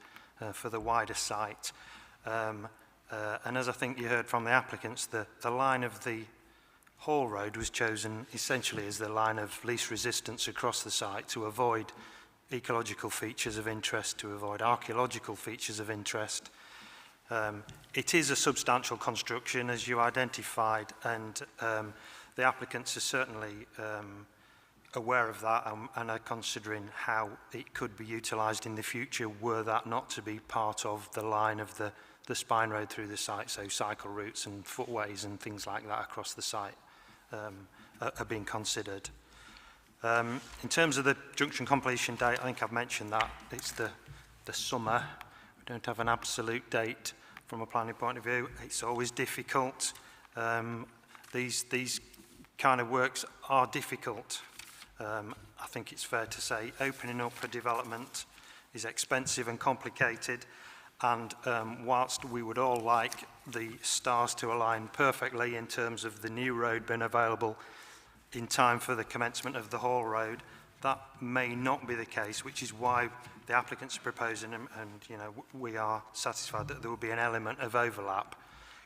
for the wider site. And as I think you heard from the applicants, the line of the Hall Road was chosen essentially as the line of least resistance across the site to avoid ecological features of interest, to avoid archaeological features of interest. It is a substantial construction, as you identified, and the applicants are certainly aware of that and are considering how it could be utilised in the future were that not to be part of the line of the Spine Road through the site, so cycle routes and footways and things like that across the site are being considered. In terms of the junction completion date, I think I've mentioned that it's the summer. We don't have an absolute date from a planning point of view. It's always difficult. These kind of works are difficult. I think it's fair to say opening up a development is expensive and complicated, and whilst we would all like the stars to align perfectly in terms of the new road being available in time for the commencement of the Hall Road, that may not be the case, which is why the applicants are proposing, and you know, we are satisfied that there will be an element of overlap.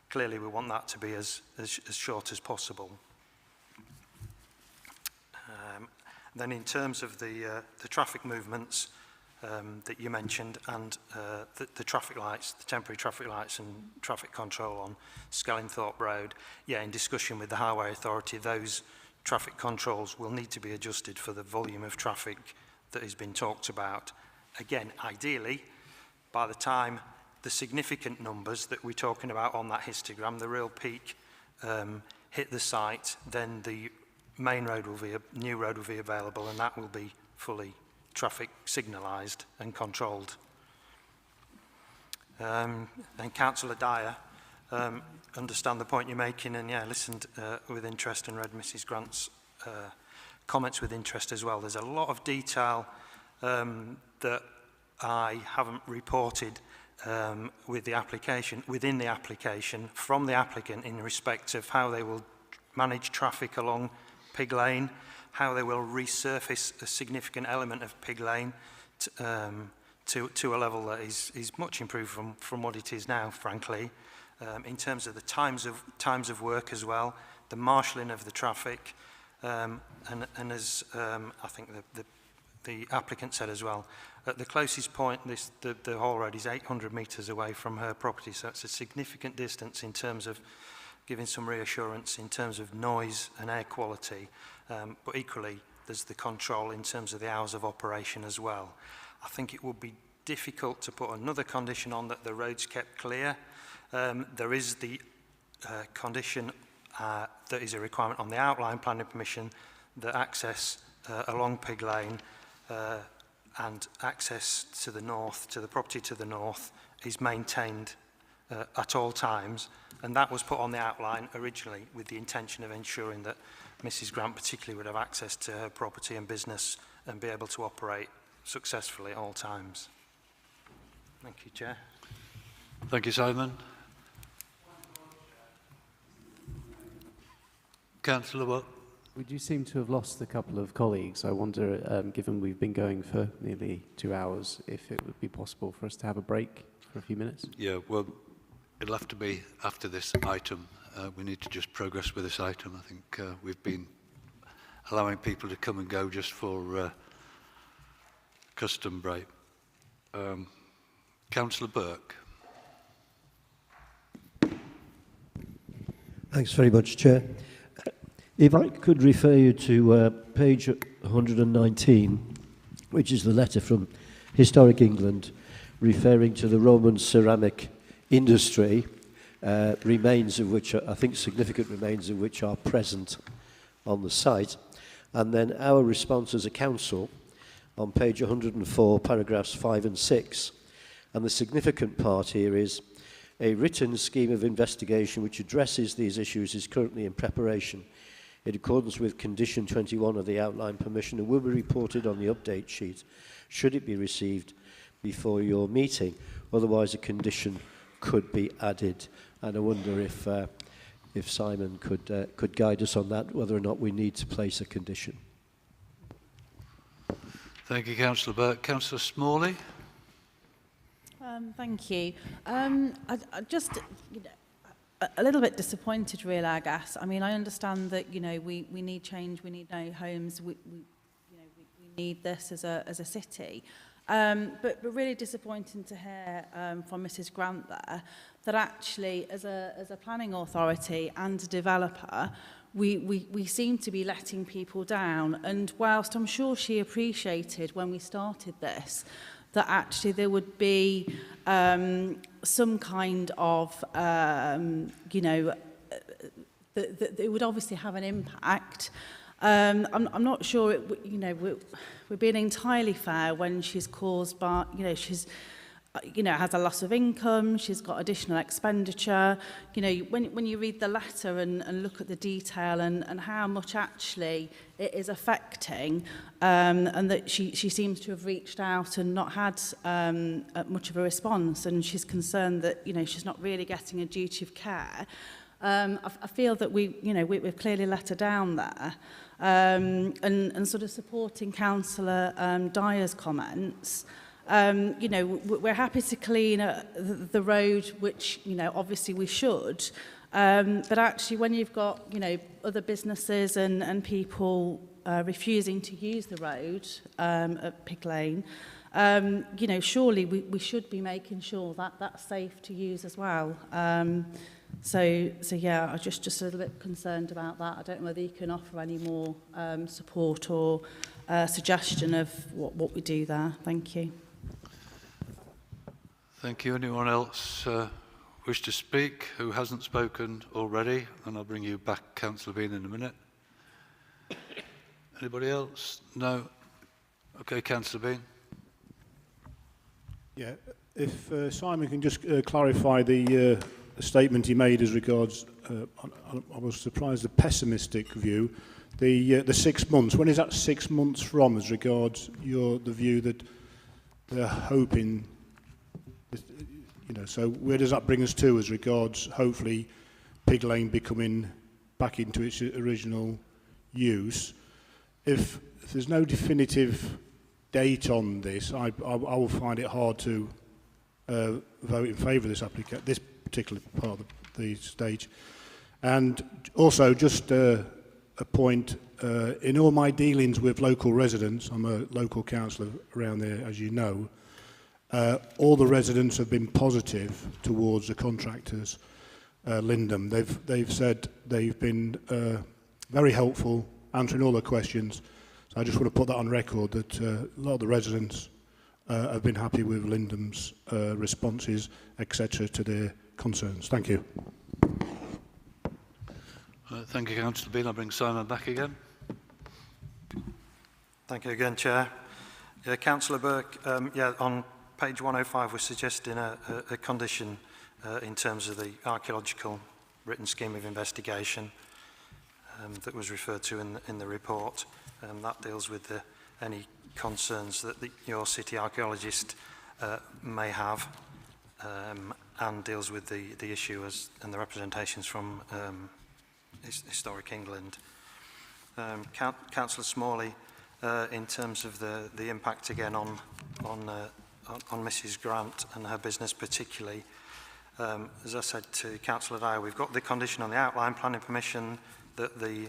Clearly we want that to be as short as possible. Then in terms of the traffic movements that you mentioned, and the traffic lights, the temporary traffic lights and traffic control on Skellingthorpe Road, yeah, in discussion with the Highway Authority, those traffic controls will need to be adjusted for the volume of traffic that has been talked about. Again, ideally, by the time the significant numbers that we're talking about on that histogram, the real peak, hit the site, then the main road will be, new road will be available, and that will be fully traffic signalised and controlled. And Councillor Dyer, understand the point you're making, and yeah, listened with interest and read Mrs. Grant's comments with interest as well. There's a lot of detail that I haven't reported with the application, within the application, from the applicant in respect of how they will manage traffic along Pig Lane, how they will resurface a significant element of Pig Lane to a level that is much improved from what it is now, frankly. In terms of the times of work as well, the marshalling of the traffic, and as I think the applicant said as well, at the closest point, the Hall Road is 800 metres away from her property, so it's a significant distance in terms of giving some reassurance in terms of noise and air quality, but equally there's the control in terms of the hours of operation as well. I think it would be difficult to put another condition on that the road's kept clear. There is the condition that is a requirement on the outline planning permission that access along Pig Lane and access to the north, to the property to the north, is maintained at all times. And that was put on the outline originally with the intention of ensuring that Mrs. Grant particularly would have access to her property and business and be able to operate successfully at all times. Thank you, Chair. Thank you, Simon. Councillor Watt. We do seem to have lost a couple of colleagues. I wonder, given we've been going for nearly 2 hours, if it would be possible for us to have a break for a few minutes? Yeah, well, it'll have to be after this item. We need to just progress with this item. I think we've been allowing people to come and go just for custom break. Councillor Burke. Thanks very much, Chair. If I could refer you to page 119, which is the letter from Historic England referring to the Roman ceramic industry, remains of which, I think significant remains of which are present on the site. And then our response as a council on page 104, paragraphs 5 and 6. And the significant part here is a written scheme of investigation which addresses these issues is currently in preparation in accordance with condition 21 of the outline permission and will be reported on the update sheet should it be received before your meeting. Otherwise, a condition could be added. And I wonder if Simon could guide us on that, whether or not we need to place a condition. Thank you, Councillor Burke. Councillor Smalley. Thank you. I just, a little bit disappointed, really, I guess. I mean, I understand that, we need change, we need no homes, we need this as a city. But really disappointing to hear from Mrs. Grant there that actually, as a planning authority and a developer, we seem to be letting people down. And whilst I'm sure she appreciated when we started this, that actually there would be some kind of, that it would obviously have an impact. I'm not sure, we're being entirely fair when she's caused by, she's, has a loss of income, she's got additional expenditure. When you read the letter and look at the detail and how much actually it is affecting, and that she seems to have reached out and not had much of a response, and she's concerned that, she's not really getting a duty of care. I feel that we've clearly let her down there. And sort of supporting Councillor Dyer's comments, we're happy to clean the road, which, obviously we should. But actually, when you've got, other businesses and people refusing to use the road at Pig Lane, surely we should be making sure that that's safe to use as well. So yeah, I'm just a little bit concerned about that. I don't know whether you can offer any more support or suggestion of what we do there. Thank you. Thank you. Anyone else wish to speak who hasn't spoken already? And I'll bring you back, Councillor Bean, in a minute. Anybody else? No? Okay, Councillor Bean. Yeah, if Simon can just clarify the statement he made as regards, I was surprised, the pessimistic view, the 6 months. When is that 6 months from as regards the view that they're hoping, so where does that bring us to as regards hopefully Pig Lane becoming back into its original use? If there's no definitive date on this, I will find it hard to vote in favour of this particular part of the stage. And also, just a point, in all my dealings with local residents, I'm a local councillor around there, as you know, all the residents have been positive towards the contractors, Lindham. They've said they've been very helpful, answering all the questions. So I just want to put that on record that a lot of the residents have been happy with Lindham's responses, etc., to their concerns. Thank you. Thank you, Councillor Bean. I'll bring Simon back again. Thank you again, Chair. Yeah, Councillor Burke, on page 105 we're suggesting a condition in terms of the archaeological written scheme of investigation that was referred to in the report. That deals with any concerns that your city archaeologist may have and deals with the issue and the representations from Historic England. Councillor Smalley, in terms of the impact again on Mrs Grant and her business particularly, as I said to Councillor Dyer, we've got the condition on the outline planning permission that the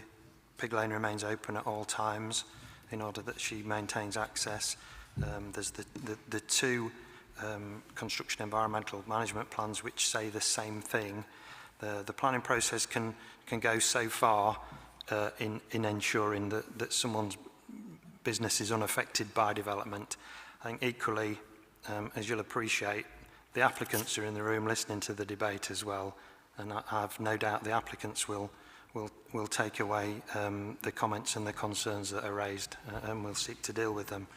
pig lane remains open at all times in order that she maintains access. There's the two construction environmental management plans which say the same thing. The planning process can go so far in ensuring that someone's business is unaffected by development. I think equally, as you'll appreciate, the applicants are in the room listening to the debate as well, and I have no doubt the applicants will take away the comments and the concerns that are raised, and we'll seek to deal with them.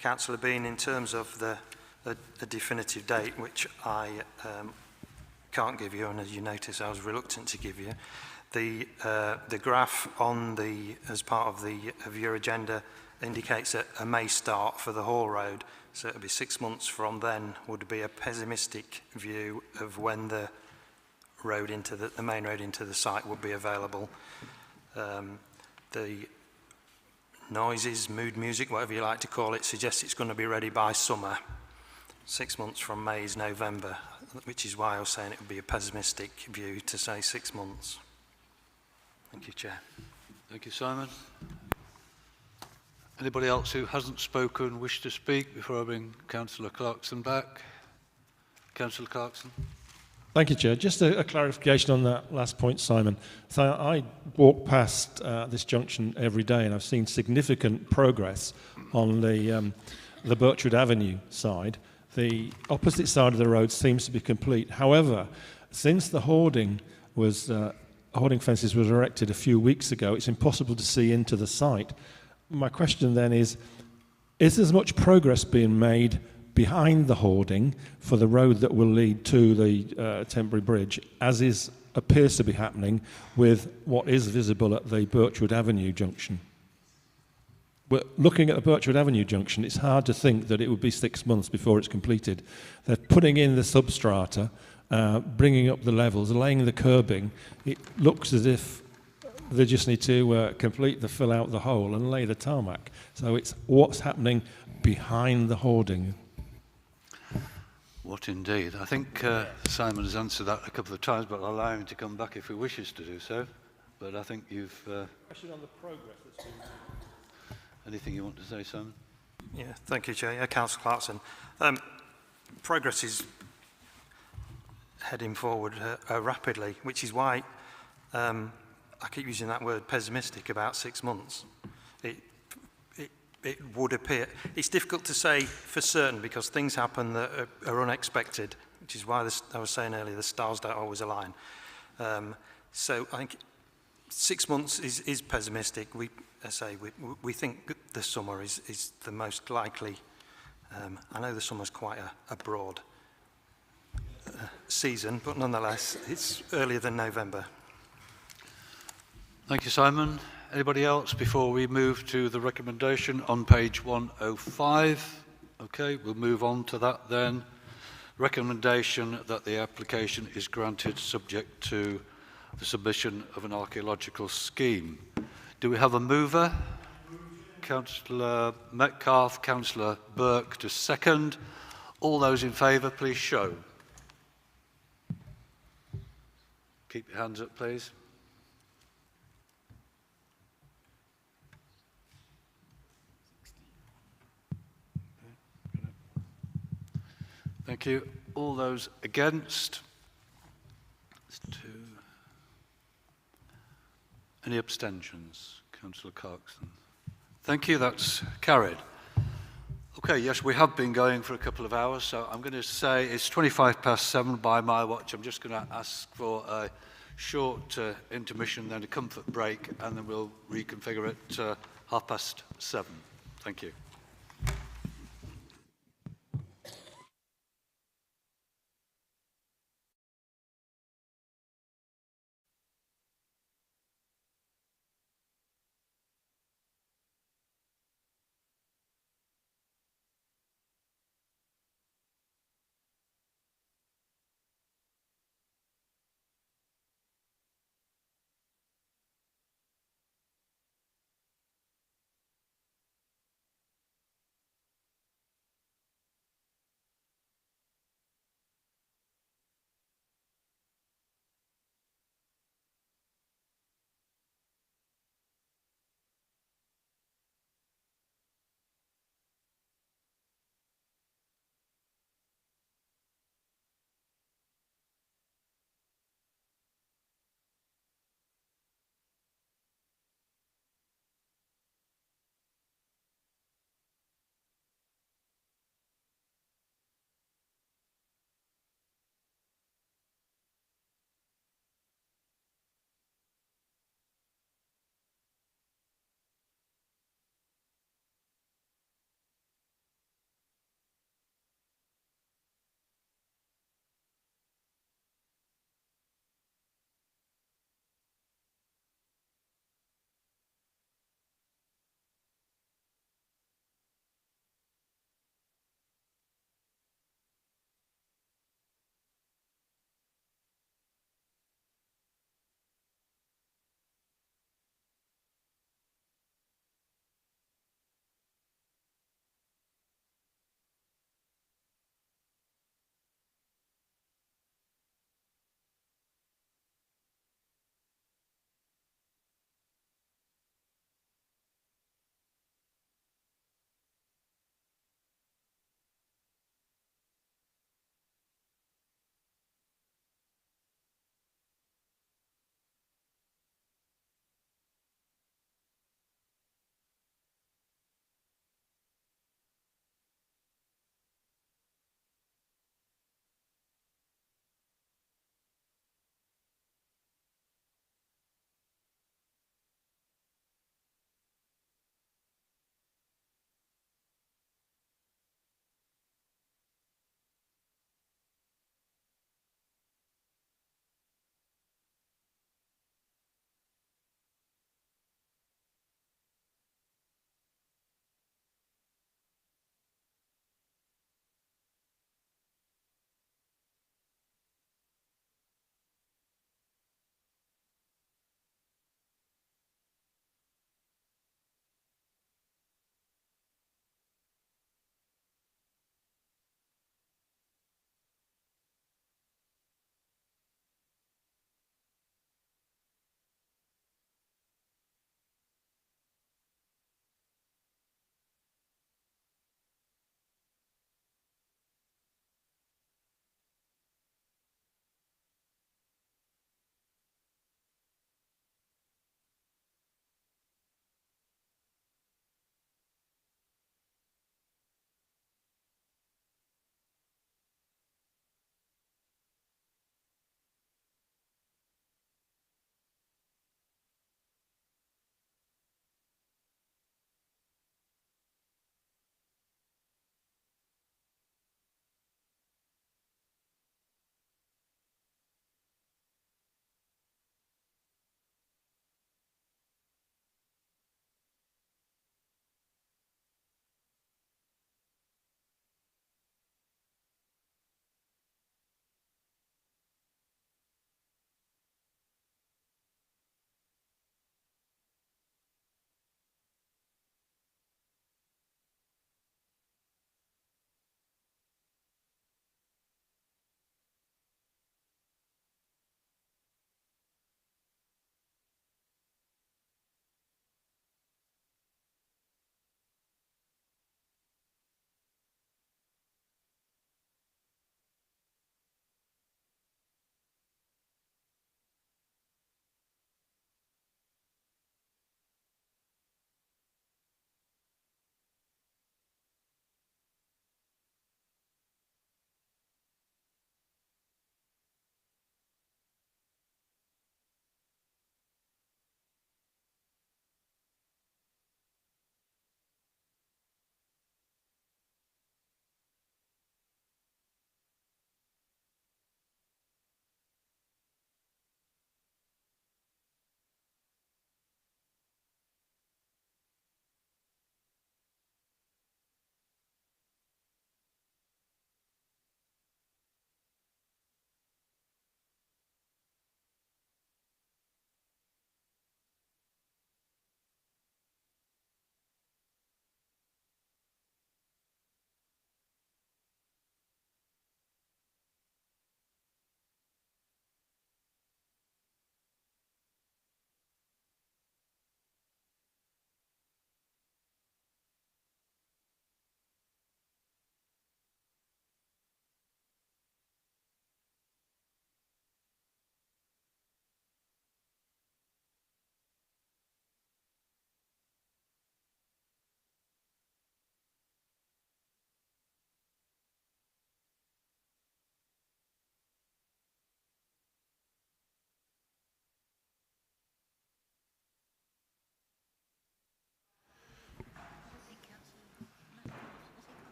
Councillor Bean, in terms of a definitive date, which I can't give you, and as you notice I was reluctant to give you, the graph on as part of your agenda indicates a May start for the Hall Road, so it'll be 6 months from then would be a pessimistic view of when the road into the main road into the site would be available. The noises, mood music, whatever you like to call it, suggests it's going to be ready by summer. 6 months from May is November, which is why I was saying it would be a pessimistic view to say 6 months. Thank you, Chair. Thank you, Simon. Anybody else who hasn't spoken wish to speak before I bring Councillor Clarkson back? Councillor Clarkson. Thank you, Chair. Just a clarification on that last point, Simon. So I walk past this junction every day and I've seen significant progress on the Birchwood Avenue side. The opposite side of the road seems to be complete. However, since the hoarding fences was erected a few weeks ago, it's impossible to see into the site. My question then is there much progress being made behind the hoarding for the road that will lead to the temporary bridge, as appears to be happening with what is visible at the Birchwood Avenue junction? But looking at the Birchwood Avenue junction, it's hard to think that it would be 6 months before it's completed. They're putting in the substrata, bringing up the levels, laying the curbing. It looks as if they just need to fill out the hole and lay the tarmac. So it's what's happening behind the hoarding. What indeed. I think Simon has answered that a couple of times, but I'll allow him to come back if he wishes to do so. But I think you've... Question on the progress that's been made. Anything you want to say, Simon? Yeah, thank you, Chair. Yeah, Councillor Clarkson. Progress is heading forward rapidly, which is why I keep using that word pessimistic about 6 months. It would appear. It's difficult to say for certain because things happen that are unexpected, which is why I was saying earlier the stars don't always align. So I think 6 months is pessimistic. We think the summer is the most likely. I know the summer's quite a broad season, but nonetheless, it's earlier than November. Thank you, Simon. Anybody else before we move to the recommendation on page 105? Okay, we'll move on to that then. Recommendation that the application is granted subject to the submission of an archaeological scheme. Do we have a mover? Councillor Metcalfe, Councillor Burke to second. All those in favour, please show. Keep your hands up, please. Thank you. All those against? Any abstentions? Councillor Clarkson. Thank you, that's carried. Okay, yes, we have been going for a couple of hours, so I'm going to say it's 7:25 by my watch. I'm just going to ask for a short intermission, then a comfort break, and then we'll reconfigure it 7:30. Thank you.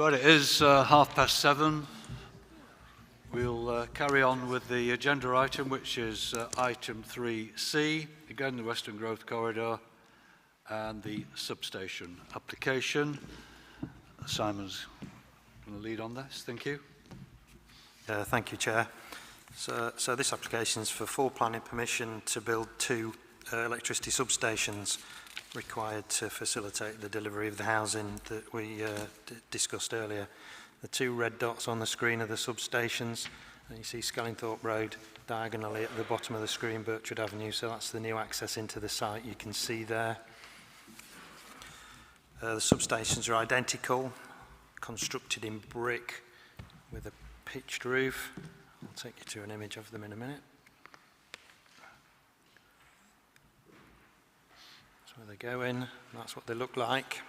Right, it is 7:30. We'll carry on with the agenda item, which is item 3C, again the Western Growth Corridor and the substation application. Simon's going to lead on this. Thank you. Thank you, Chair. So this application is for full planning permission to build 2 electricity substations required to facilitate the delivery of the housing that we discussed earlier. The 2 red dots on the screen are the substations, and you see Skellingthorpe Road diagonally at the bottom of the screen, Birchwood Avenue, so that's the new access into the site you can see there. The substations are identical, constructed in brick with a pitched roof. I'll take you to an image of them in a minute. That's where they go in, that's what they look like.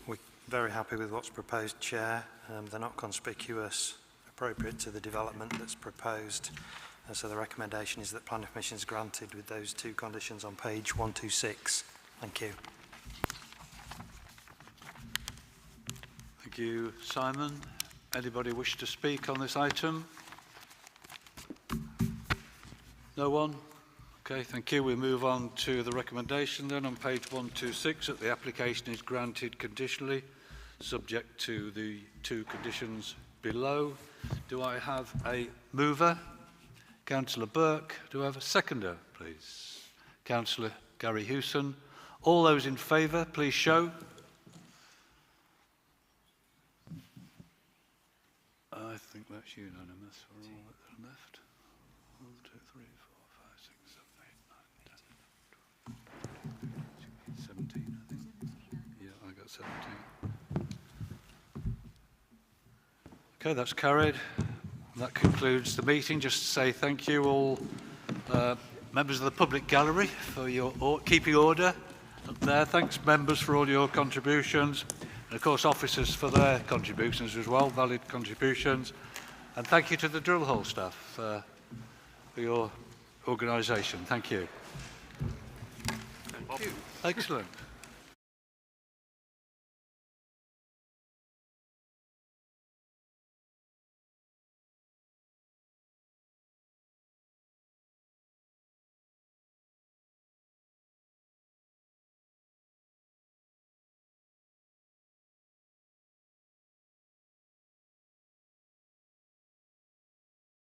We're very happy with what's proposed, Chair. They're not conspicuous, appropriate to the development that's proposed. So the recommendation is that planning permission is granted with those 2 conditions on page 126. Thank you. Thank you, Simon. Anybody wish to speak on this item? No one? Okay, thank you. We move on to the recommendation then on page 126 that the application is granted conditionally, subject to the 2 conditions below. Do I have a mover? Councillor Burke. Do I have a seconder, please? Councillor Gary Hewson. All those in favour, please show. I think that's unanimous for all that are left. 1, 2, 3, 4, 5, 6, 7, 8, 9, 10. 17, I think. Yeah, I got 17. Okay, that's carried. That concludes the meeting. Just to say thank you all members of the public gallery for your keeping order up there. Thanks members for all your contributions. And of course officers for their contributions as well, valid contributions. And thank you to the drill hole staff for your organisation. Thank you. Thank you. Excellent.